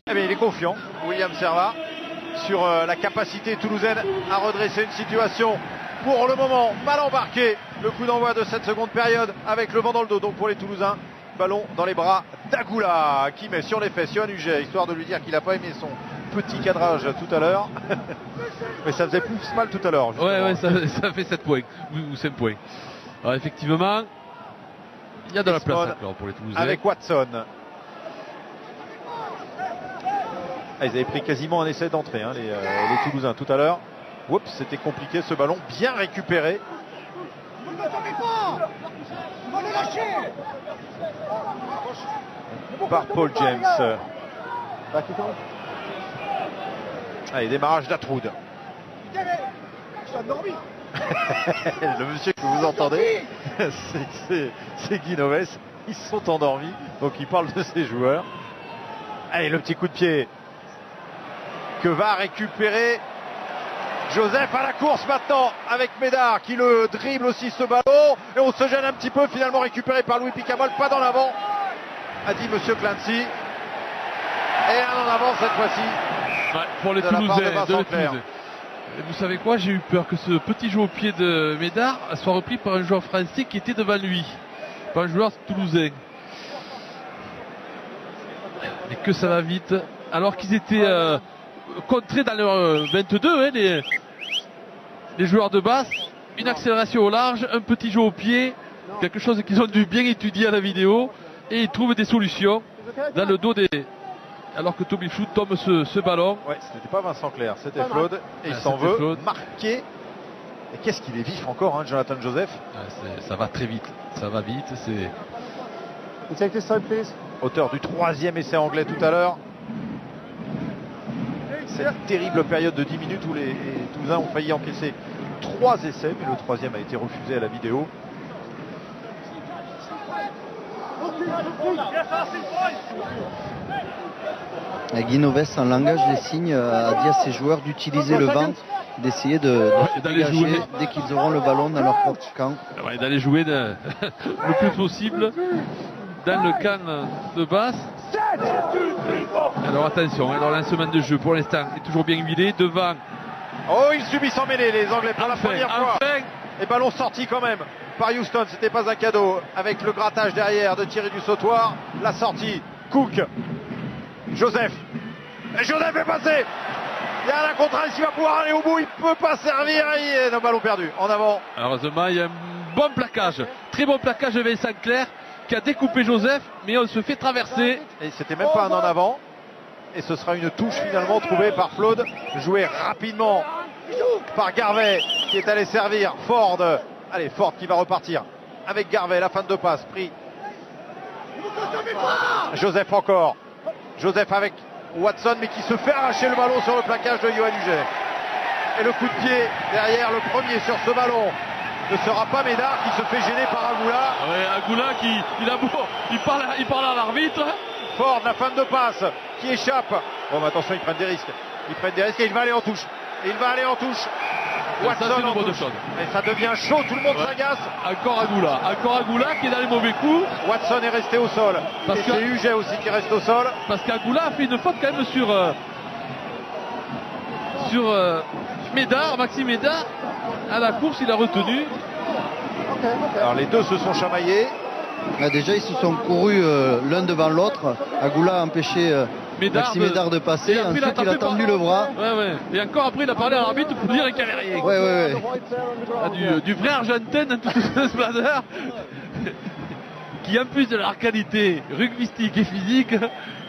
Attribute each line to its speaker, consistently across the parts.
Speaker 1: Eh bien, il est confiant, William Servat, sur la capacité toulousaine à redresser une situation. Pour le moment, mal embarqué. Le coup d'envoi de cette seconde période avec le vent dans le dos. Donc pour les Toulousains, ballon dans les bras d'Agoula qui met sur les fesses Yohan Huget, histoire de lui dire qu'il n'a pas aimé son petit cadrage tout à l'heure. Mais ça faisait plus mal tout à l'heure.
Speaker 2: Ouais, ça fait 7 points ou 5 points. Alors effectivement, il y a de la place encore pour les Toulousains.
Speaker 1: Avec Watson. Ah, ils avaient pris quasiment un essai d'entrée, hein, les Toulousains tout à l'heure. Oups, c'était compliqué ce ballon, bien récupéré. Par Paul James. Allez, démarrage d'Atroud. Le monsieur que vous entendez, c'est Guy Novès. Ils sont endormis, donc il parle de ses joueurs. Allez, le petit coup de pied que va récupérer Joseph à la course maintenant avec Médard qui le dribble aussi ce ballon. Et on se gêne un petit peu, finalement récupéré par Louis Picamol, pas dans l'avant, a dit monsieur Clancy. Et un en avant cette fois-ci.
Speaker 2: Ouais, pour les Toulousains. Et vous savez quoi, j'ai eu peur que ce petit jeu au pied de Médard soit repris par un joueur français qui était devant lui, par un joueur toulousain. Et que ça va vite, alors qu'ils étaient contrés dans leur 22, hein, les joueurs de basse. Une accélération au large, un petit jeu au pied, quelque chose qu'ils ont dû bien étudier à la vidéo, et ils trouvent des solutions dans le dos des... Alors que Toby Flood tombe ce ballon.
Speaker 1: Ouais, ce n'était pas Vincent Clerc, c'était Flood. Et il s'en veut marquer. Et qu'est-ce qu'il est vif encore, hein, Jonathan Joseph.
Speaker 2: Ça va très vite, ça va vite.
Speaker 1: Auteur du troisième essai anglais tout à l'heure. Cette terrible période de 10 minutes où les Toulousains ont failli encaisser 3 essais, mais le troisième a été refusé à la vidéo.
Speaker 3: Guy Novès en langage des signes a dit à ses joueurs d'utiliser le vent, d'essayer de dégager dès qu'ils auront le ballon dans leur propre camp.
Speaker 2: Ouais, d'aller jouer le plus possible dans le camp de basse. Alors attention, alors lancement de jeu pour l'instant est toujours bien huilé devant.
Speaker 1: Oh, ils subissent en mêlée les Anglais pour la première fois. Et ballon sorti quand même par Houston, c'était pas un cadeau avec le grattage derrière de Thierry du Sautoir. La sortie, Cook, Joseph. Et Joseph est passé. Il y a la contrainte, il va pouvoir aller au bout, il peut pas servir. Il est un ballon perdu. En avant.
Speaker 2: Heureusement, il y a un bon plaquage, très bon plaquage de Vincent Clerc qui a découpé Joseph, mais on se fait traverser.
Speaker 1: Et c'était même pas un en avant. Et ce sera une touche finalement trouvée par Flood, jouée rapidement par Garvey qui est allé servir Ford. Allez, Ford qui va repartir avec Garvey, la fin de passe pris. Joseph encore. Joseph avec Watson, mais qui se fait arracher le ballon sur le plaquage de Yohan Huget. Et le coup de pied derrière, le premier sur ce ballon ne sera pas Médard qui se fait gêner par Agoula.
Speaker 2: Ouais, Agoula il parle à l'arbitre.
Speaker 1: Ford, la fin de passe qui échappe. Bon, mais attention, ils prennent des risques. Et il va aller en touche. Watson
Speaker 2: ça,
Speaker 1: en touche. Et ça devient chaud, tout le monde s'agace.
Speaker 2: Encore Agoula qui est dans les mauvais coups.
Speaker 1: Watson est resté au sol. Et c'est Huget aussi qui reste au sol.
Speaker 2: Parce qu'Agoula a fait une faute quand même sur Médard, Maxime Médard. À la course, il a retenu.
Speaker 1: Alors les deux se sont chamaillés.
Speaker 3: Déjà, ils se sont courus l'un devant l'autre. Agoula a empêché Maxime Médard de passer. Ensuite, il a tendu le bras.
Speaker 2: Ouais. Et encore après, il a parlé à l'arbitre pour dire qu'il n'y avait rien.
Speaker 3: Ouais.
Speaker 2: Du vrai argentin dans tout ce spadeur. Qui, en plus de leur qualité rugbystique et physique,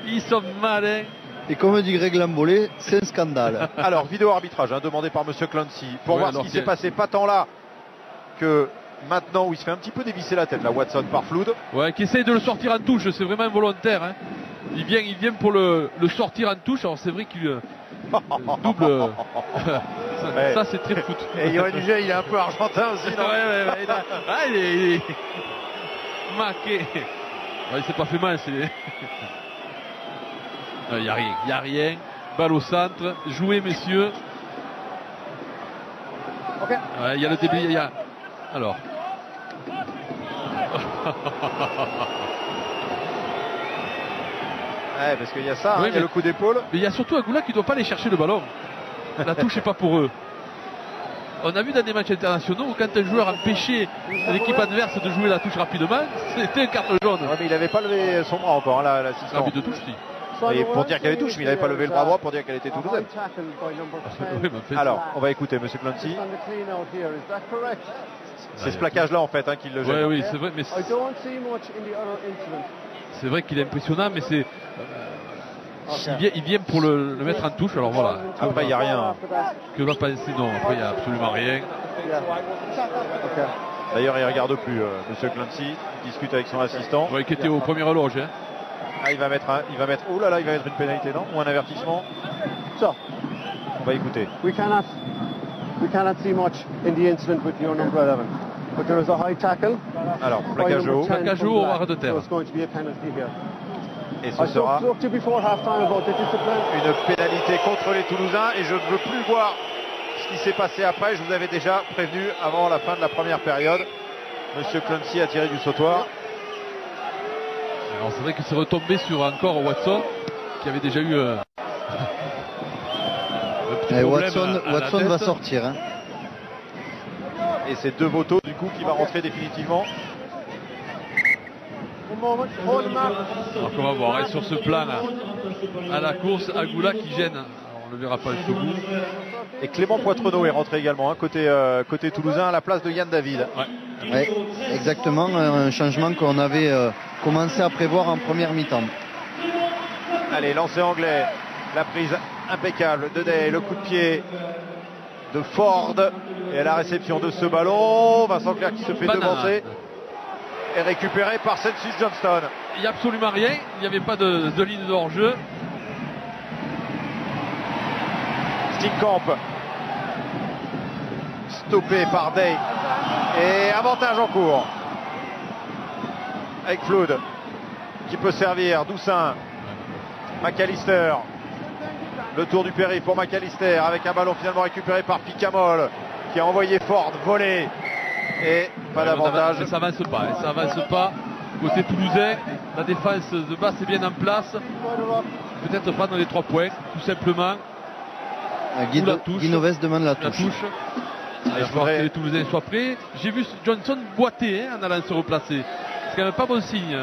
Speaker 2: ils sont malins.
Speaker 3: Et comme dit Greg Lambolé, c'est un scandale.
Speaker 1: Alors, vidéo arbitrage demandé par monsieur Clancy pour voir ce qui s'est passé. Pas tant là que maintenant où il se fait un petit peu dévisser la tête, là, Watson par Flood.
Speaker 2: Ouais, qui essaye de le sortir en touche, c'est vraiment involontaire. Hein. Il vient pour le sortir en touche, alors c'est vrai qu'il double. Ça, c'est très foot.
Speaker 1: Et Yohan Huget, il est un peu argentin aussi. Non
Speaker 2: il est marqué. Il s'est pas fait mal, il n'y a rien. Balle au centre. Jouez, messieurs. Il y a le début. Alors.
Speaker 1: Ouais, parce qu'il y a ça,
Speaker 2: Oui,
Speaker 1: il y a le coup d'épaule.
Speaker 2: Mais il y a surtout Agoula qui ne doit pas aller chercher le ballon. La touche n'est pas pour eux. On a vu dans des matchs internationaux où quand un joueur empêchait l'équipe adverse de jouer la touche rapidement, c'était un carton jaune.
Speaker 1: Ouais, mais il n'avait pas levé son bras encore, hein, l'assistant.
Speaker 2: L'arbitre de touche, si.
Speaker 1: Et pour dire qu'elle avait touche, mais il n'avait pas levé le bras droit pour dire qu'elle était toulousaine.
Speaker 2: Oui, mais
Speaker 1: Alors, on va écouter Monsieur Clancy. C'est ce plaquage-là en fait hein, qui le gêne.
Speaker 2: Oui, c'est vrai, mais c'est vrai qu'il est impressionnant, mais c'est il vient pour le mettre en touche. Alors voilà.
Speaker 1: Après, il n'y a rien.
Speaker 2: Que va penser? Non, après il n'y a absolument rien.
Speaker 1: D'ailleurs, il ne regarde plus Monsieur Clancy. Il discute avec son assistant.
Speaker 2: Oui, qui était au premier loge. Hein.
Speaker 1: Ah, il va mettre. Oh là là, il va mettre une pénalité, non? Ou un avertissement. On va écouter.
Speaker 4: We cannot see much in the incident with your number 11. But there is a high tackle.
Speaker 1: Alors, plaquage haut.
Speaker 2: Plaquage haut au ras de terre.
Speaker 4: So it's going to be a penalty here.
Speaker 1: Et ce sera
Speaker 4: to before half-time about the discipline.
Speaker 1: une pénalité contre les Toulousains. Et je ne veux plus voir ce qui s'est passé après. Je vous avais déjà prévenu avant la fin de la première période. Monsieur Clancy a tiré du sautoir.
Speaker 2: Alors c'est vrai que c'est retombé sur encore Watson qui avait déjà eu un petit problème
Speaker 3: Watson va sortir. Hein.
Speaker 1: Et c'est De Voto du coup qui va rentrer définitivement.
Speaker 2: Alors qu'on va voir, et sur ce plan là, à la course, Agoula qui gêne. Alors, on ne le verra pas jusqu'au bout.
Speaker 1: Et Clément Poitrenaud est rentré également, hein, côté toulousain, à la place de Yann David.
Speaker 3: Ouais, exactement, un changement qu'on avait commencé à prévoir en première mi-temps.
Speaker 1: Allez, lancer anglais, la prise impeccable de Day, le coup de pied de Ford et à la réception de ce ballon, Vincent Clerc qui se fait devancer et récupéré par Census Johnston.
Speaker 2: Il n'y a absolument rien, il n'y avait pas de ligne de hors-jeu.
Speaker 1: Steenkamp stoppé par Day et avantage en cours avec Flood qui peut servir, Doussin, McAllister, le tour du périph' pour McAllister avec un ballon finalement récupéré par Picamol qui a envoyé Ford voler et pas d'avantage.
Speaker 2: Ça avance pas, hein, ça avance pas côté toulousain. La défense de base est bien en place, peut-être prendre les 3 points tout simplement.
Speaker 3: Guinoves demande la touche.
Speaker 2: Il va falloir que les Toulousains soient prêts. J'ai vu Johnson boiter en allant se replacer. C'est quand même pas bon signe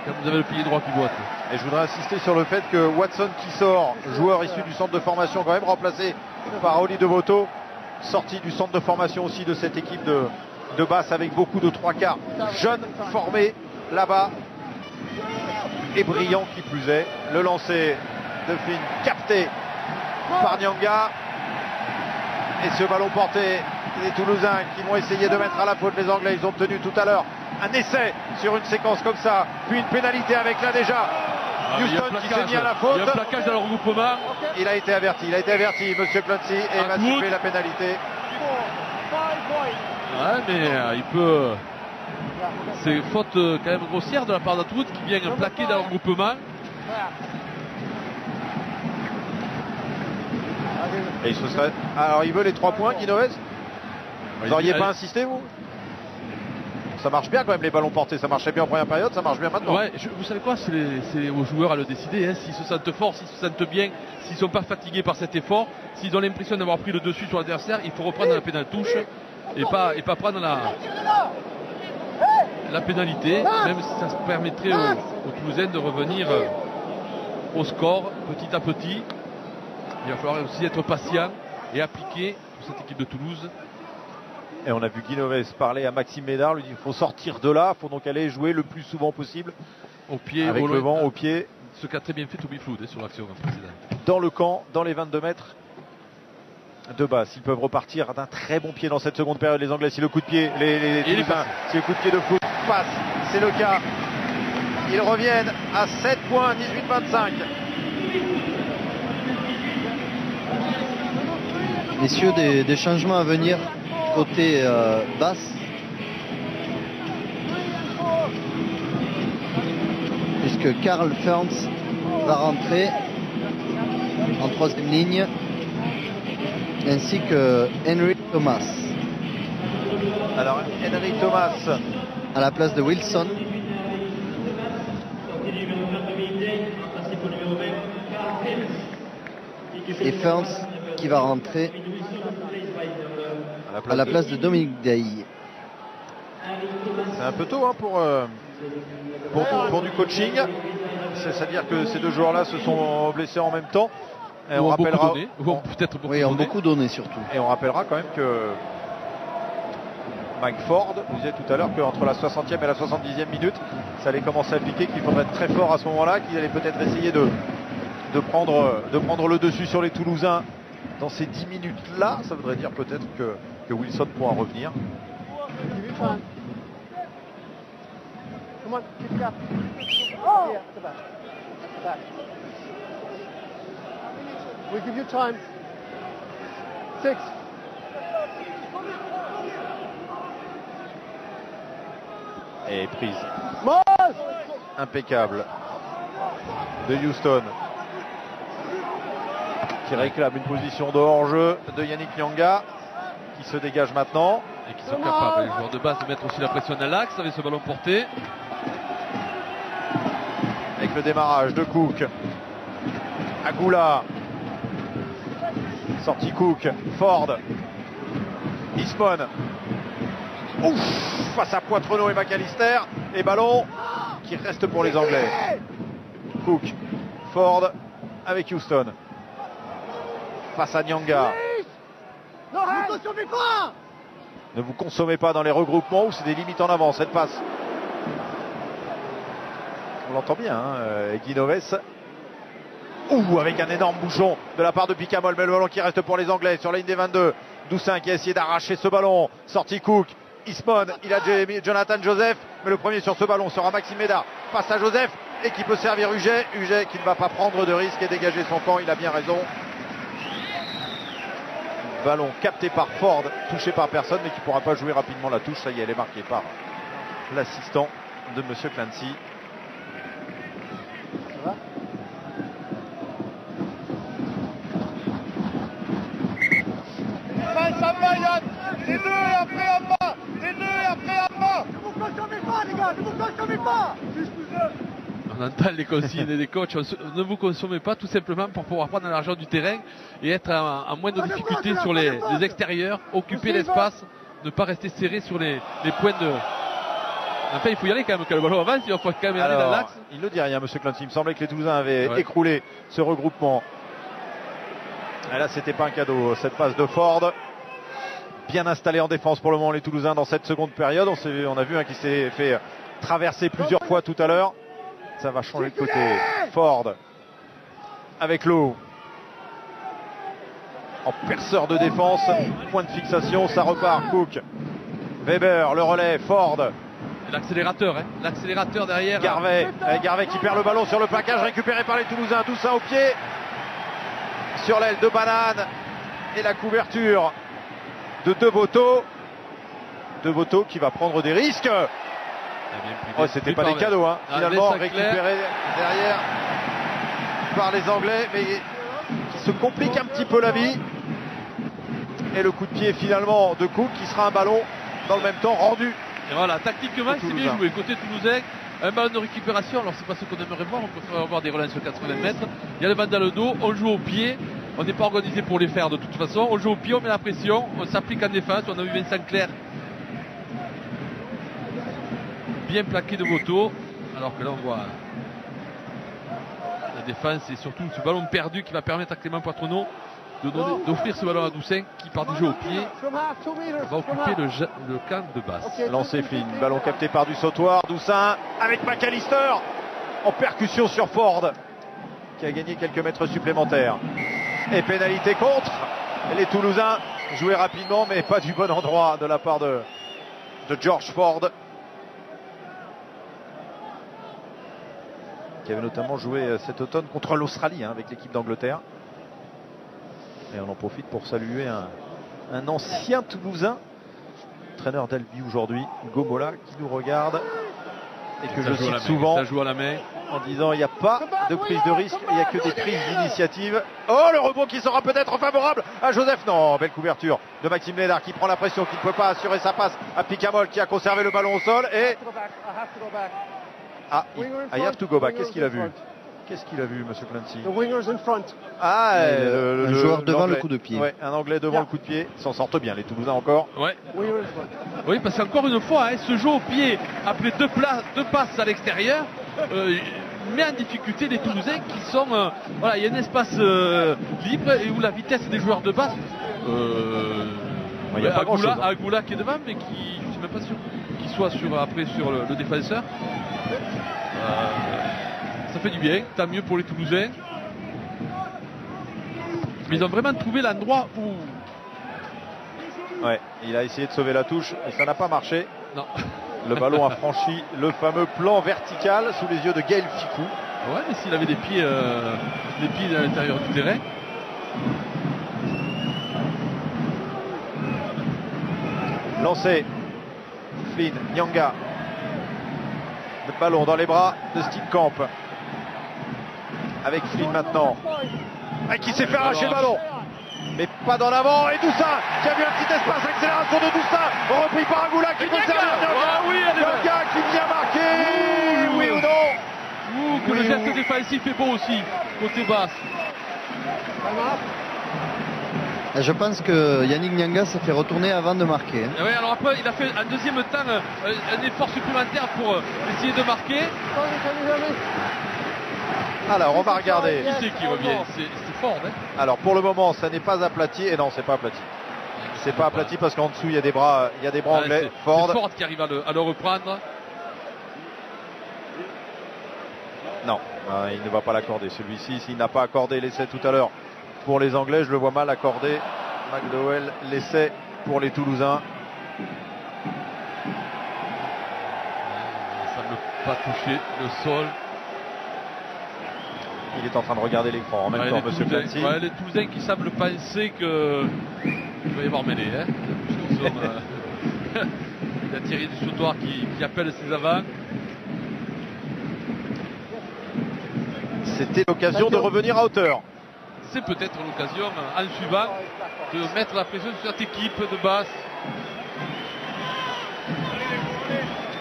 Speaker 2: quand vous avez le pied droit qui boite.
Speaker 1: Et je voudrais insister sur le fait que Watson qui sort, joueur issu du centre de formation quand même, remplacé par Oli De Voto, sorti du centre de formation aussi de cette équipe de Basse avec beaucoup de 3 quarts jeunes formés là-bas et brillant qui plus est. Le lancer de Finn capté par Nyanga et ce ballon porté des Toulousains qui vont essayer de mettre à la faute les Anglais. Ils ont obtenu tout à l'heure un essai sur une séquence comme ça, puis une pénalité avec là déjà Houston qui s'est mis à la faute.
Speaker 2: Il y a un plaquage dans le regroupement.
Speaker 1: Il a été averti, Monsieur Clancy, et il va siffler la pénalité.
Speaker 2: Ouais, mais il peut. C'est faute quand même grossière de la part d'Atwood qui vient plaquer dans le regroupement.
Speaker 1: Et il se serait... Alors il veut les 3 points, Guinoves. Vous n'auriez pas insisté, vous? Ça marche bien quand même les ballons portés, ça marchait bien en première période, ça marche bien maintenant.
Speaker 2: Ouais, vous savez quoi, c'est aux joueurs à le décider, hein. S'ils se sentent forts, s'ils se sentent bien, s'ils ne sont pas fatigués par cet effort, s'ils ont l'impression d'avoir pris le dessus sur l'adversaire, il faut reprendre la pénale touche et pas prendre la pénalité, même si ça permettrait aux Toulousains de revenir au score petit à petit. Il va falloir aussi être patient et appliqué pour cette équipe de Toulouse.
Speaker 1: Et on a vu Guinoves parler à Maxime Médard, lui dit qu'il faut sortir de là, il faut donc aller jouer le plus souvent possible.
Speaker 2: Au pied,
Speaker 1: avec le vent au pied.
Speaker 2: Ce qu'a très bien fait Toby Flood sur l'action précédente.
Speaker 1: Dans le camp, dans les 22 mètres de bas. S'ils peuvent repartir d'un très bon pied dans cette seconde période, les Anglais, si le coup de pied, les Toulousains, si le coup de pied de Flood passe, c'est le cas. Ils reviennent à 7 points, 18-25.
Speaker 3: Messieurs, des changements à venir côté Basse, puisque Karl Ferns va rentrer en 3e ligne, ainsi que Henry Thomas.
Speaker 1: Alors Henry Thomas
Speaker 3: à la place de Wilson. Et Ferns qui va rentrer à la place de Dominique Dailly.
Speaker 1: C'est un peu tôt hein, pour du coaching. C'est-à-dire que ces deux joueurs-là se sont blessés en même temps. Et on rappellera.
Speaker 3: Beaucoup donné surtout.
Speaker 1: Et on rappellera quand même que Mike Ford vous disait tout à l'heure qu'entre la 60e et la 70e minute, ça allait commencer à piquer, qu'il faudrait être très fort à ce moment-là, qu'il allait peut-être essayer de prendre le dessus sur les Toulousains dans ces 10 minutes-là. Ça voudrait dire peut-être que Wilson pourra revenir.
Speaker 4: Come on, keep it up. Oh! Yeah, the back. Back. We give you time. 6.
Speaker 1: Et prise
Speaker 4: Mars!
Speaker 1: impeccable de Houston, qui réclame une position de hors-jeu de Yannick Nyanga, qui se dégage maintenant.
Speaker 2: Et qui sont capables, les joueurs de base, de mettre aussi la pression à l'axe avec ce ballon porté.
Speaker 1: Avec le démarrage de Cook. Agoula. Sortie Cook. Ford. Eastman. Ouf, face à Poitrenaud et McAllister. Et ballon qui reste pour les Anglais. Cook. Ford avec Houston. Face à Nyanga. Ne vous consommez pas dans les regroupements où c'est des limites en avant, cette passe. On l'entend bien, hein, Guinoves. Ouh, avec un énorme bouchon de la part de Picamol, mais le ballon qui reste pour les Anglais sur la ligne des 22. Doussin qui a essayé d'arracher ce ballon. Sorti Cook, Eastman, il a Jonathan Joseph, mais le premier sur ce ballon sera Maxime Médard. Face à Joseph et qui peut servir Huget. Huget qui ne va pas prendre de risque et dégager son camp, il a bien raison. Ballon capté par Ford, touché par personne, mais qui ne pourra pas jouer rapidement la touche. Ça y est, elle est marquée par l'assistant de Monsieur Clancy.
Speaker 5: Ça va Yann, les deux et après en bas, les deux et après en bas. Ne vous consommez pas les gars, ne vous consommez pas.
Speaker 2: On entend les consignes des coachs, ne vous consommez pas tout simplement pour pouvoir prendre la largeur du terrain et être en moins de difficulté sur les extérieurs, occuper l'espace, ne pas rester serré sur les points de... Enfin, il faut y aller quand même, que le ballon avance, il faut quand même aller dans l'axe.
Speaker 1: Il ne dit rien, Monsieur Clancy. Il me semblait que les Toulousains avaient écroulé ce regroupement. Et là, c'était pas un cadeau. Cette passe de Ford, bien installé en défense pour le moment, les Toulousains dans cette seconde période. On a vu qui s'est fait traverser plusieurs fois tout à l'heure. Ça va changer de côté. Ford avec l'eau. En perceur de défense. Point de fixation, ça repart. Cook. Weber, le relais. Ford.
Speaker 2: L'accélérateur, hein. L'accélérateur derrière.
Speaker 1: Garvey. Garvey qui perd le ballon sur le plaquage, récupéré par les Toulousains. Doussin au pied. Sur l'aile de Banane. Et la couverture de Devoto. Devoto qui va prendre des risques. Oh, c'était pas des cadeaux, hein. Finalement récupéré derrière par les Anglais, mais qui se complique un petit peu la vie. Et le coup de pied finalement de Cook qui sera un ballon dans le même temps rendu.
Speaker 2: Et voilà, tactiquement c'est bien joué. Côté toulousain, un ballon de récupération, alors c'est pas ce qu'on aimerait voir, on préfère avoir des relais sur 80 mètres. Il y a le ballon dans le dos, on joue au pied, on n'est pas organisé pour les faire de toute façon. On joue au pied, on met la pression, on s'applique en défense. On a vu Vincent Clerc bien plaqué de Boto, alors que là on voit la défense et surtout ce ballon perdu qui va permettre à Clément Poitrenaud d'offrir ce ballon à Doussin qui part du jeu au pied va occuper le camp de basse.
Speaker 1: Lancé Flynn, ballon capté par du sautoir. Doussin avec McAllister en percussion sur Ford qui a gagné quelques mètres supplémentaires. Et pénalité contre les Toulousains, joué rapidement mais pas du bon endroit de la part de George Ford, qui avait notamment joué cet automne contre l'Australie avec l'équipe d'Angleterre. Et on en profite pour saluer un ancien Toulousain, entraîneur d'Albi aujourd'hui, Hugo Mola, qui nous regarde et que je cite souvent en disant il n'y a pas de prise de risque, il n'y a que des prises d'initiative. Oh, le rebond qui sera peut-être favorable à Joseph. Non, belle couverture de Maxime Lénard qui prend la pression, qui ne peut pas assurer sa passe à Picamol qui a conservé le ballon au sol. Et I have to go back. Qu'est-ce qu'il a vu? Qu'est-ce qu'il a vu, monsieur Clancy?
Speaker 4: The wingers in front.
Speaker 1: Ah,
Speaker 3: un joueur devant le
Speaker 1: l'Anglais.
Speaker 3: coup de pied.
Speaker 1: Ouais, un Anglais devant le coup de pied. Ils s'en sortent bien, les Toulousains encore.
Speaker 2: Ouais.
Speaker 4: Wingers in front.
Speaker 2: Oui, parce qu'encore une fois, ce jeu au pied, après deux passes à l'extérieur, met en difficulté les Toulousains qui sont... voilà, il y a un espace libre et où la vitesse des joueurs de base...
Speaker 1: Il y a pas grand-chose, hein.
Speaker 2: Agoula qui est devant, mais qui, je ne suis même pas sûr qu'il soit après sur le défenseur. Ça fait du bien, tant mieux pour les Toulousains. Mais ils ont vraiment trouvé l'endroit où...
Speaker 1: Ouais, il a essayé de sauver la touche et ça n'a pas marché.
Speaker 2: Non.
Speaker 1: Le ballon a franchi le fameux plan vertical sous les yeux de Gaël Ficou.
Speaker 2: Ouais, mais s'il avait des pieds à l'intérieur du terrain.
Speaker 1: Lancé. Flynn, Nyanga. Le ballon dans les bras de Steenkamp. Avec Flynn maintenant. Et qui s'est fait arracher le ballon. Mais pas dans l'avant. Et Doussa qui a vu un petit espace. Accélération de Doussa. Repris par Agoula qui peut servir. Nyanga qui vient marquer. Oui ou non?
Speaker 2: Que le geste défensif est beau aussi, côté basse.
Speaker 3: Je pense que Yannick Nyanga s'est fait retourner avant de marquer.
Speaker 2: Oui, alors après, il a fait un deuxième temps un effort supplémentaire pour essayer de marquer.
Speaker 1: Alors, on va regarder.
Speaker 2: Qui c'est qui revient? C'est fort, hein?
Speaker 1: Alors, pour le moment, ça n'est pas aplati. Et non, c'est pas aplati. C'est pas aplati parce qu'en dessous, il y a des bras anglais.
Speaker 2: C'est Ford qui arrive à le reprendre.
Speaker 1: Non, il ne va pas l'accorder. Celui-ci, s'il n'a pas accordé l'essai tout à l'heure pour les Anglais, je le vois mal accorder. McDowell, l'essai pour les Toulousains.
Speaker 2: Ça ne veut pas toucher le sol.
Speaker 1: Il est en train de regarder l'écran en même temps, monsieur Clancy.
Speaker 2: Ouais, les Toulousains qui semblent penser qu'il va y avoir mêlée. Hein. Il y a Thierry Dusautoir qui appelle ses avants.
Speaker 1: C'était l'occasion de revenir à hauteur.
Speaker 2: C'est peut-être l'occasion, en suivant, de mettre la pression sur cette équipe de basse.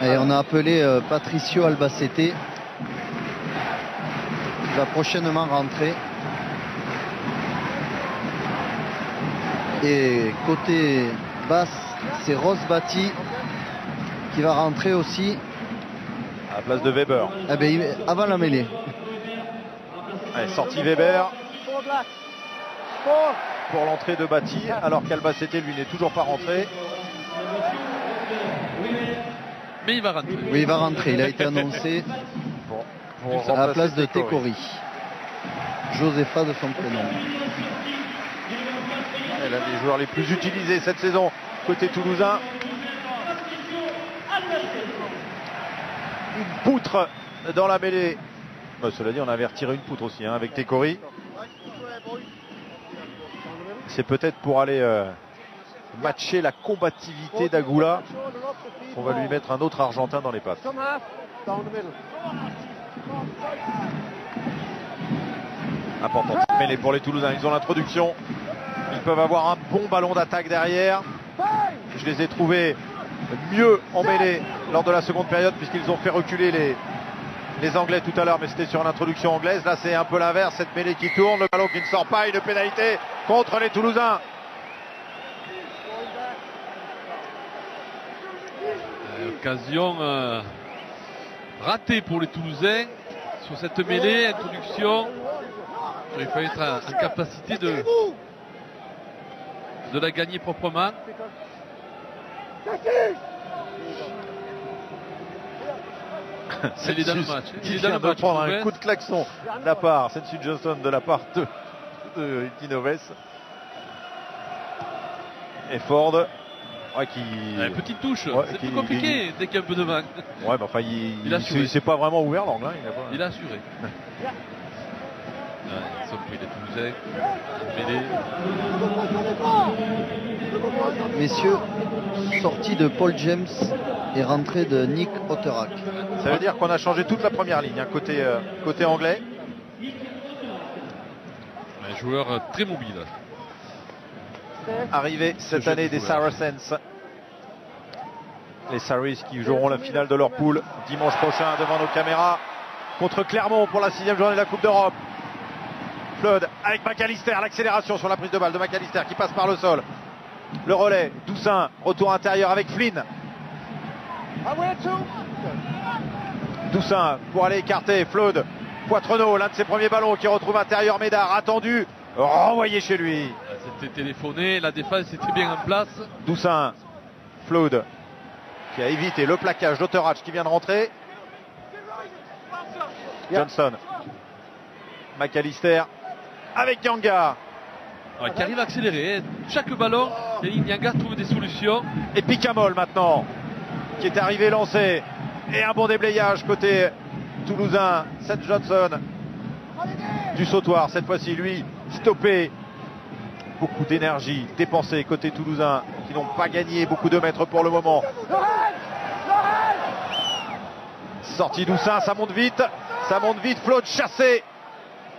Speaker 3: Et on a appelé Patricio Albacete, qui va prochainement rentrer. Et côté basse, c'est Rose Batti qui va rentrer aussi.
Speaker 1: À la place de Weber.
Speaker 3: Eh ben, avant la mêlée.
Speaker 1: Allez, sortie Weber pour l'entrée de Batti, alors qu'Albacete lui n'est toujours pas rentré.
Speaker 2: Mais il va rentrer.
Speaker 3: Oui, il va rentrer. Il a été annoncé
Speaker 1: Pour
Speaker 3: à la place de
Speaker 1: Tekori.
Speaker 3: Tekori. Josepha de son prénom.
Speaker 1: Elle a des joueurs les plus utilisés cette saison côté toulousain. Une poutre dans la mêlée. Cela dit, on avait retiré une poutre aussi avec Tekori. C'est peut-être pour aller matcher la combativité d'Agoula qu'on va lui mettre un autre Argentin dans les pattes. Important. Mêlée pour les Toulousains. Ils ont l'introduction. Ils peuvent avoir un bon ballon d'attaque derrière. Je les ai trouvés mieux en mêlée lors de la seconde période puisqu'ils ont fait reculer les Anglais tout à l'heure, mais c'était sur l'introduction anglaise. Là, c'est un peu l'inverse, cette mêlée qui tourne, le ballon qui ne sort pas, une pénalité contre les Toulousains.
Speaker 2: Occasion ratée pour les Toulousains sur cette mêlée, introduction. Il faut être en capacité de la gagner proprement. Il est dans le match.
Speaker 1: Il vient de prendre un coup de klaxon de la part, Sensu Johnson de la part de Guinoves. Et Ford, qui...
Speaker 2: petite touche, c'est plus compliqué dès qu'il y a un peu de vent.
Speaker 1: Ouais, mais enfin, il s'est pas vraiment ouvert l'angle.
Speaker 2: Il a assuré. Ils sont pris les Toulousains.
Speaker 3: Messieurs, sortie de Paul James et rentrée de Nick Otterak.
Speaker 1: Ça veut dire qu'on a changé toute la première ligne, côté anglais.
Speaker 2: Un joueur très mobile.
Speaker 1: Arrivé cette année des Saracens. Les Saris qui joueront la finale de leur poule dimanche prochain devant nos caméras. contre Clermont pour la 6e journée de la Coupe d'Europe. Flood avec McAllister, l'accélération sur la prise de balle de McAllister qui passe par le sol. Le relais, Doussin, retour intérieur avec Flynn. Doussin pour aller écarter Flood. Poitrenaud, l'un de ses premiers ballons qui retrouve intérieur Médard, attendu, renvoyé chez lui.
Speaker 2: C'était téléphoné, la défense était bien en place.
Speaker 1: Doussin, Flood qui a évité le plaquage d'Otterach qui vient de rentrer. Johnson, McAllister avec Nyanga.
Speaker 2: Ouais, qui arrive à accélérer. Chaque ballon, Nyanga trouve des solutions.
Speaker 1: Et Picamol maintenant, qui est arrivé lancé. Et un bon déblayage côté toulousain. Seth Johnson du sautoir. Cette fois-ci, lui, stoppé. Beaucoup d'énergie dépensée côté toulousain, qui n'ont pas gagné beaucoup de mètres pour le moment. Sortie Doussin, ça monte vite. Ça monte vite. Flotte chassé.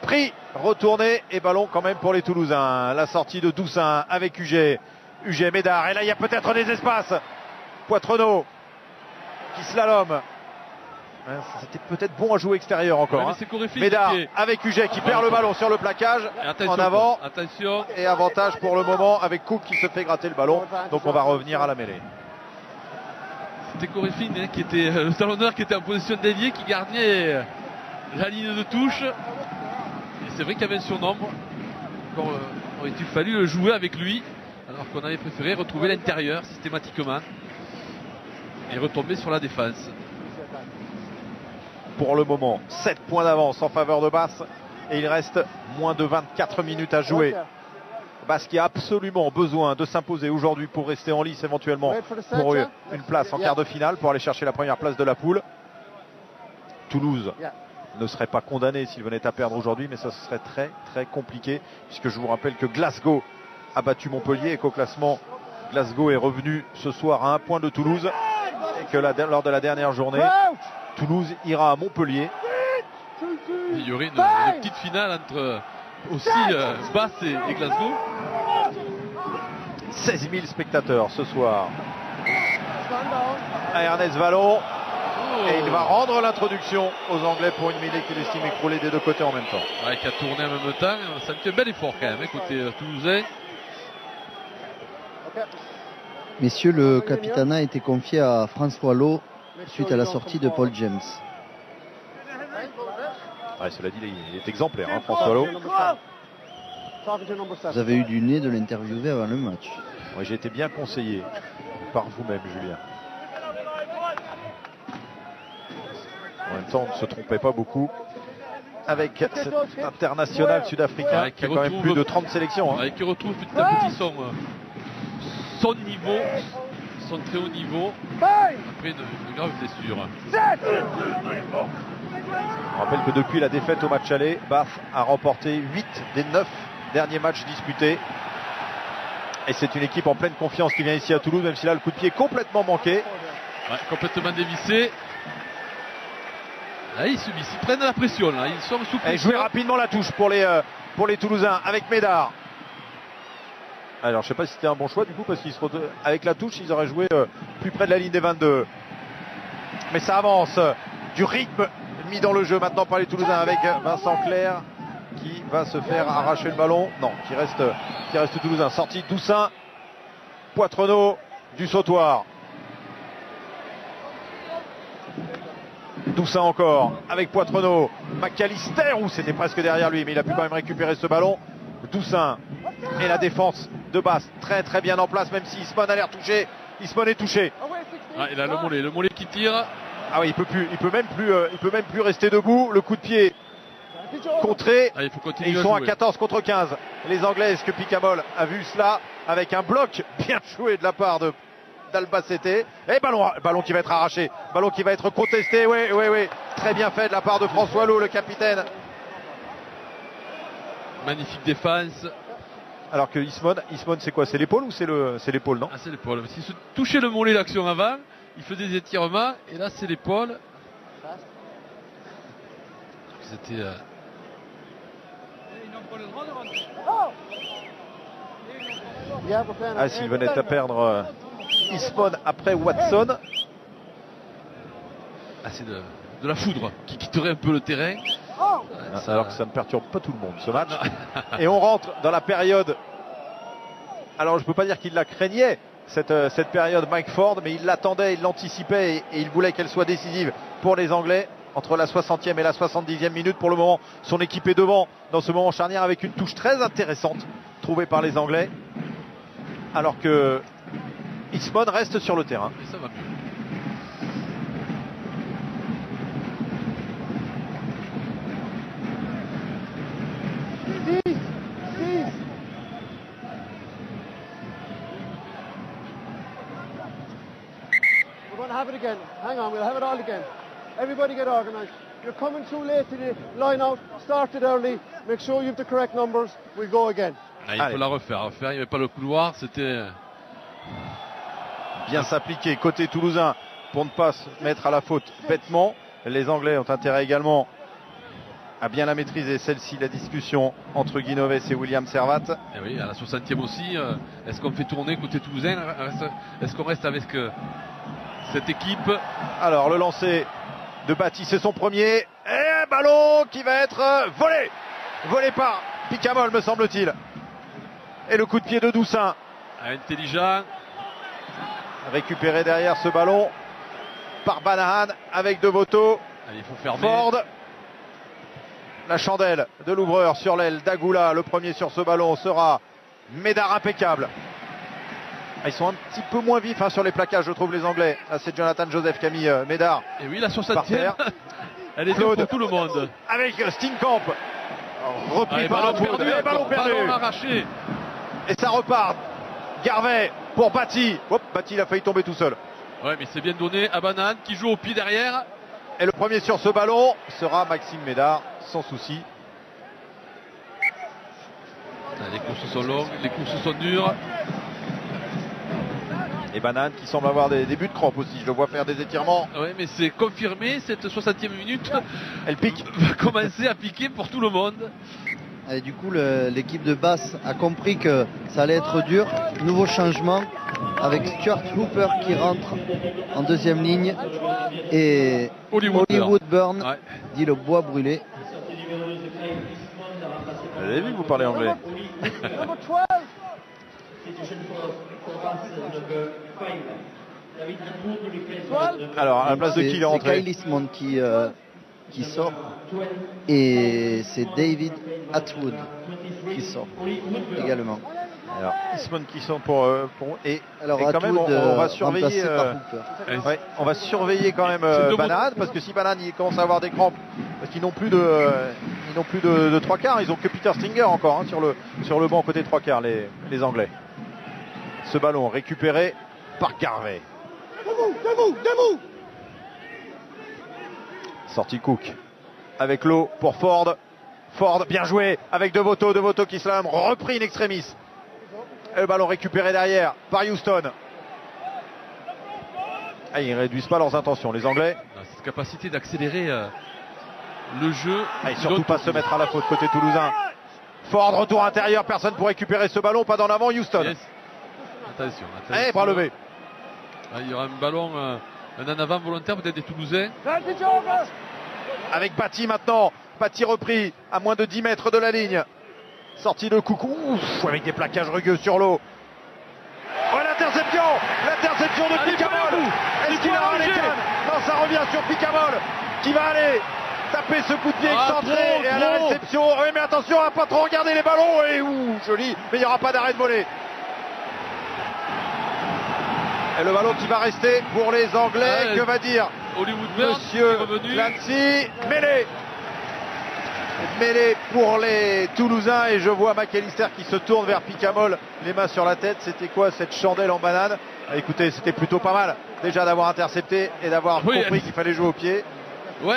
Speaker 1: Pris, retourné et ballon quand même pour les Toulousains. La sortie de Doussin avec UG. UG Médard. Et là, il y a peut-être des espaces. Poitrenaud qui slalom. C'était peut-être bon à jouer extérieur encore.
Speaker 2: Ouais,
Speaker 1: Médard avec UG qui perd le ballon sur le plaquage. En avant.
Speaker 2: Attention.
Speaker 1: Et avantage pour le moment avec Cook qui se fait gratter le ballon. Donc on va revenir à la mêlée.
Speaker 2: C'était Coréfine qui était le talonneur qui était en position d'ailier, qui gardait la ligne de touche. Et c'est vrai qu'il y avait un surnombre. Aurait-il fallu le jouer avec lui, alors qu'on avait préféré retrouver l'intérieur systématiquement et retomber sur la défense.
Speaker 1: Pour le moment, 7 points d'avance en faveur de Basse et il reste moins de 24 minutes à jouer. Basse qui a absolument besoin de s'imposer aujourd'hui pour rester en lice éventuellement pour une place en quart de finale, pour aller chercher la première place de la poule. Toulouse ne serait pas condamné s'il venait à perdre aujourd'hui, mais ça serait très très compliqué, puisque je vous rappelle que Glasgow a battu Montpellier et qu'au classement Glasgow est revenu ce soir à 1 point de Toulouse et que lors de la dernière journée Toulouse ira à Montpellier.
Speaker 2: Il y aurait une petite finale entre aussi Basse et Glasgow.
Speaker 1: 16 000 spectateurs ce soir à Ernest Vallon. Et il va rendre l'introduction aux Anglais pour une mêlée qu'il estime écroulée des deux côtés en même temps.
Speaker 2: Ouais, qui a tourné en même temps. Ça fait un bel effort quand même, côté toulousain.
Speaker 3: Messieurs, le capitanat a été confié à François Lowe suite à la sortie de Paul James.
Speaker 1: Ouais, cela dit, il est exemplaire, hein, François Lowe.
Speaker 3: Vous avez eu du nez de l'interviewer avant le match.
Speaker 1: Ouais, j'ai été bien conseillé par vous-même, Julien. En même temps, on ne se trompait pas beaucoup avec cet international sud-africain qui a quand même plus de 30 sélections.
Speaker 2: Hein. Qui retrouve petit à petit son niveau, son très haut niveau, après une grave blessure.
Speaker 1: Je rappelle que depuis la défaite au match aller, Bath a remporté 8 des 9 derniers matchs disputés. Et c'est une équipe en pleine confiance qui vient ici à Toulouse, même si là le coup de pied est complètement manqué.
Speaker 2: Ouais, complètement dévissé. Là, ils prennent la pression. Là. Ils sont sous pression.
Speaker 1: Et jouer rapidement la touche pour les Toulousains avec Médard. Alors je ne sais pas si c'était un bon choix du coup, parce qu'avec la touche ils auraient joué plus près de la ligne des 22. Mais ça avance. Du rythme mis dans le jeu maintenant par les Toulousains avec Vincent Clerc qui va se faire arracher le ballon. Non, qui reste Toulousain. Sortie Doussin, Poitrenaud du sautoir. Doussin encore avec Poitrenaud. McAllister, c'était presque derrière lui, mais il a pu quand même récupérer ce ballon. Doussin et la défense de Basse très très bien en place, même si Ismon a l'air touché. Ismon est touché.
Speaker 2: Ah, il a le mollet qui tire.
Speaker 1: Ah oui, il peut même plus rester debout. Le coup de pied contré.
Speaker 2: Ah, il faut continuer
Speaker 1: et ils sont à 14 contre 15. Les Anglais, est-ce que Picamol a vu cela avec un bloc bien joué de la part d'Albacete. Et ballon qui va être arraché. Ballon qui va être contesté. Oui. Très bien fait de la part de François Lowe, le capitaine.
Speaker 2: Magnifique défense.
Speaker 1: Alors que Ismon c'est quoi? C'est l'épaule ou c'est l'épaule, non?
Speaker 2: Ah, c'est l'épaule. S'il se touchait le mollet l'action avant, il faisait des étirements, et là c'est l'épaule. C'était
Speaker 1: s'il venait à perdre Ismon après Watson.
Speaker 2: c'est de la foudre qui quitterait un peu le terrain.
Speaker 1: Alors que ça ne perturbe pas tout le monde ce match. Et on rentre dans la période. Alors je ne peux pas dire qu'il la craignait, cette période Mike Ford, mais il l'attendait, il l'anticipait et il voulait qu'elle soit décisive pour les Anglais. Entre la 60e et la 70e minute, pour le moment, son équipe est devant dans ce moment charnière avec une touche très intéressante trouvée par les Anglais. Alors que Eastman reste sur le terrain.
Speaker 2: Et ça va mieux.
Speaker 4: We're going to have it again. Hang on, we'll have it all again. Everybody get organised. You're coming too late to the line out. Start it early. Make sure you have the correct numbers. We'll go again.
Speaker 2: Il faut la refaire. Il n'y avait pas le couloir. C'était
Speaker 1: bien s'appliquer côté toulousain pour ne pas se mettre à la faute bêtement. Les Anglais ont intérêt également à bien la maîtriser, celle-ci, la discussion entre Guinoves et William Servat.
Speaker 2: Et oui, à la 60e aussi. Est-ce qu'on fait tourner côté toulousain? Est-ce qu'on reste avec cette équipe?
Speaker 1: Alors le lancer de Bati, c'est son premier. Et un ballon qui va être volé par Picamol, me semble-t-il. Et le coup de pied de Doussin.
Speaker 2: Intelligent.
Speaker 1: Récupéré derrière ce ballon par Banahan avec Devoto.
Speaker 2: Allez, il faut fermer.
Speaker 1: Ford. La chandelle de l'ouvreur sur l'aile d'Agoula. Le premier sur ce ballon sera Médard, impeccable. Ils sont un petit peu moins vifs sur les plaquages, je trouve, les Anglais. Là, c'est Jonathan Joseph qui a mis Médard.
Speaker 2: Et oui, la 60e. Elle est pour tout le monde.
Speaker 1: Avec Steenkamp. Repris par
Speaker 2: ballon perdu. Ballon arraché.
Speaker 1: Et ça repart. Garvey pour Bati. Hop, Bati, il a failli tomber tout seul.
Speaker 2: Ouais, mais c'est bien donné à Banane qui joue au pied derrière.
Speaker 1: Et le premier sur ce ballon sera Maxime Médard, sans souci.
Speaker 2: Les courses sont longues, les courses sont dures.
Speaker 1: Et Banane qui semble avoir des buts de crampe aussi. Je le vois faire des étirements.
Speaker 2: Oui, mais c'est confirmé, cette 60e minute.
Speaker 1: Elle pique.
Speaker 2: Va commencer à piquer pour tout le monde.
Speaker 3: Et du coup, l'équipe de Basse a compris que ça allait être dur. Nouveau changement avec Stuart Hooper qui rentre en deuxième ligne et Hollywood Burn, ouais, dit le bois brûlé.
Speaker 1: Vous avez vu que vous parlez anglais. Alors, à la place de qui il est rentré?
Speaker 3: C'est Kyle Eastman qui sort et c'est David Atwood qui sort également.
Speaker 1: Alors Eastman qui sont pour et
Speaker 3: alors
Speaker 1: et quand
Speaker 3: Atwood,
Speaker 1: même on va surveiller
Speaker 3: ouais,
Speaker 1: on va surveiller quand même Banane, parce que si Banane il commence à avoir des crampes, parce qu'ils n'ont plus de trois quarts, ils ont que Peter Stringer encore sur le banc côté trois quarts, les Anglais. Ce ballon récupéré par Garvey.
Speaker 5: Debout.
Speaker 1: Sortie Cook avec l'eau pour Ford. Ford bien joué avec Devoto qui slam, repris in extremis. Et le ballon récupéré derrière par Houston. Ils ne réduisent pas leurs intentions, les Anglais.
Speaker 2: Cette capacité d'accélérer le jeu.
Speaker 1: Et surtout pas se mettre à la faute côté toulousain. Ford, retour intérieur, personne pour récupérer ce ballon, pas d'en avant, Houston.
Speaker 2: Yes. Attention.
Speaker 1: Et bras levé.
Speaker 2: Il y aura un ballon, un en avant volontaire peut-être des Toulousains.
Speaker 1: Avec Bati maintenant. Bati repris à moins de 10 mètres de la ligne. Sortie de Coucou, avec des plaquages rugueux sur l'eau. Oh, l'interception de Picamol. Est-ce qu'il aura les cannes? Non, ça revient sur Picamol qui va aller taper ce coup de pied excentré et à la réception. Oui, mais attention à pas trop regarder les ballons. Et joli, mais il n'y aura pas d'arrêt de volée. Et le ballon qui va rester pour les Anglais. Que va dire
Speaker 2: Hollywood Burn,
Speaker 1: Monsieur Clancy? Mêlée pour les Toulousains, et je vois McAllister qui se tourne vers Picamol, les mains sur la tête. C'était quoi cette chandelle en banane? Écoutez, c'était plutôt pas mal déjà d'avoir intercepté et d'avoir compris qu'il fallait jouer au pied.
Speaker 2: Oui,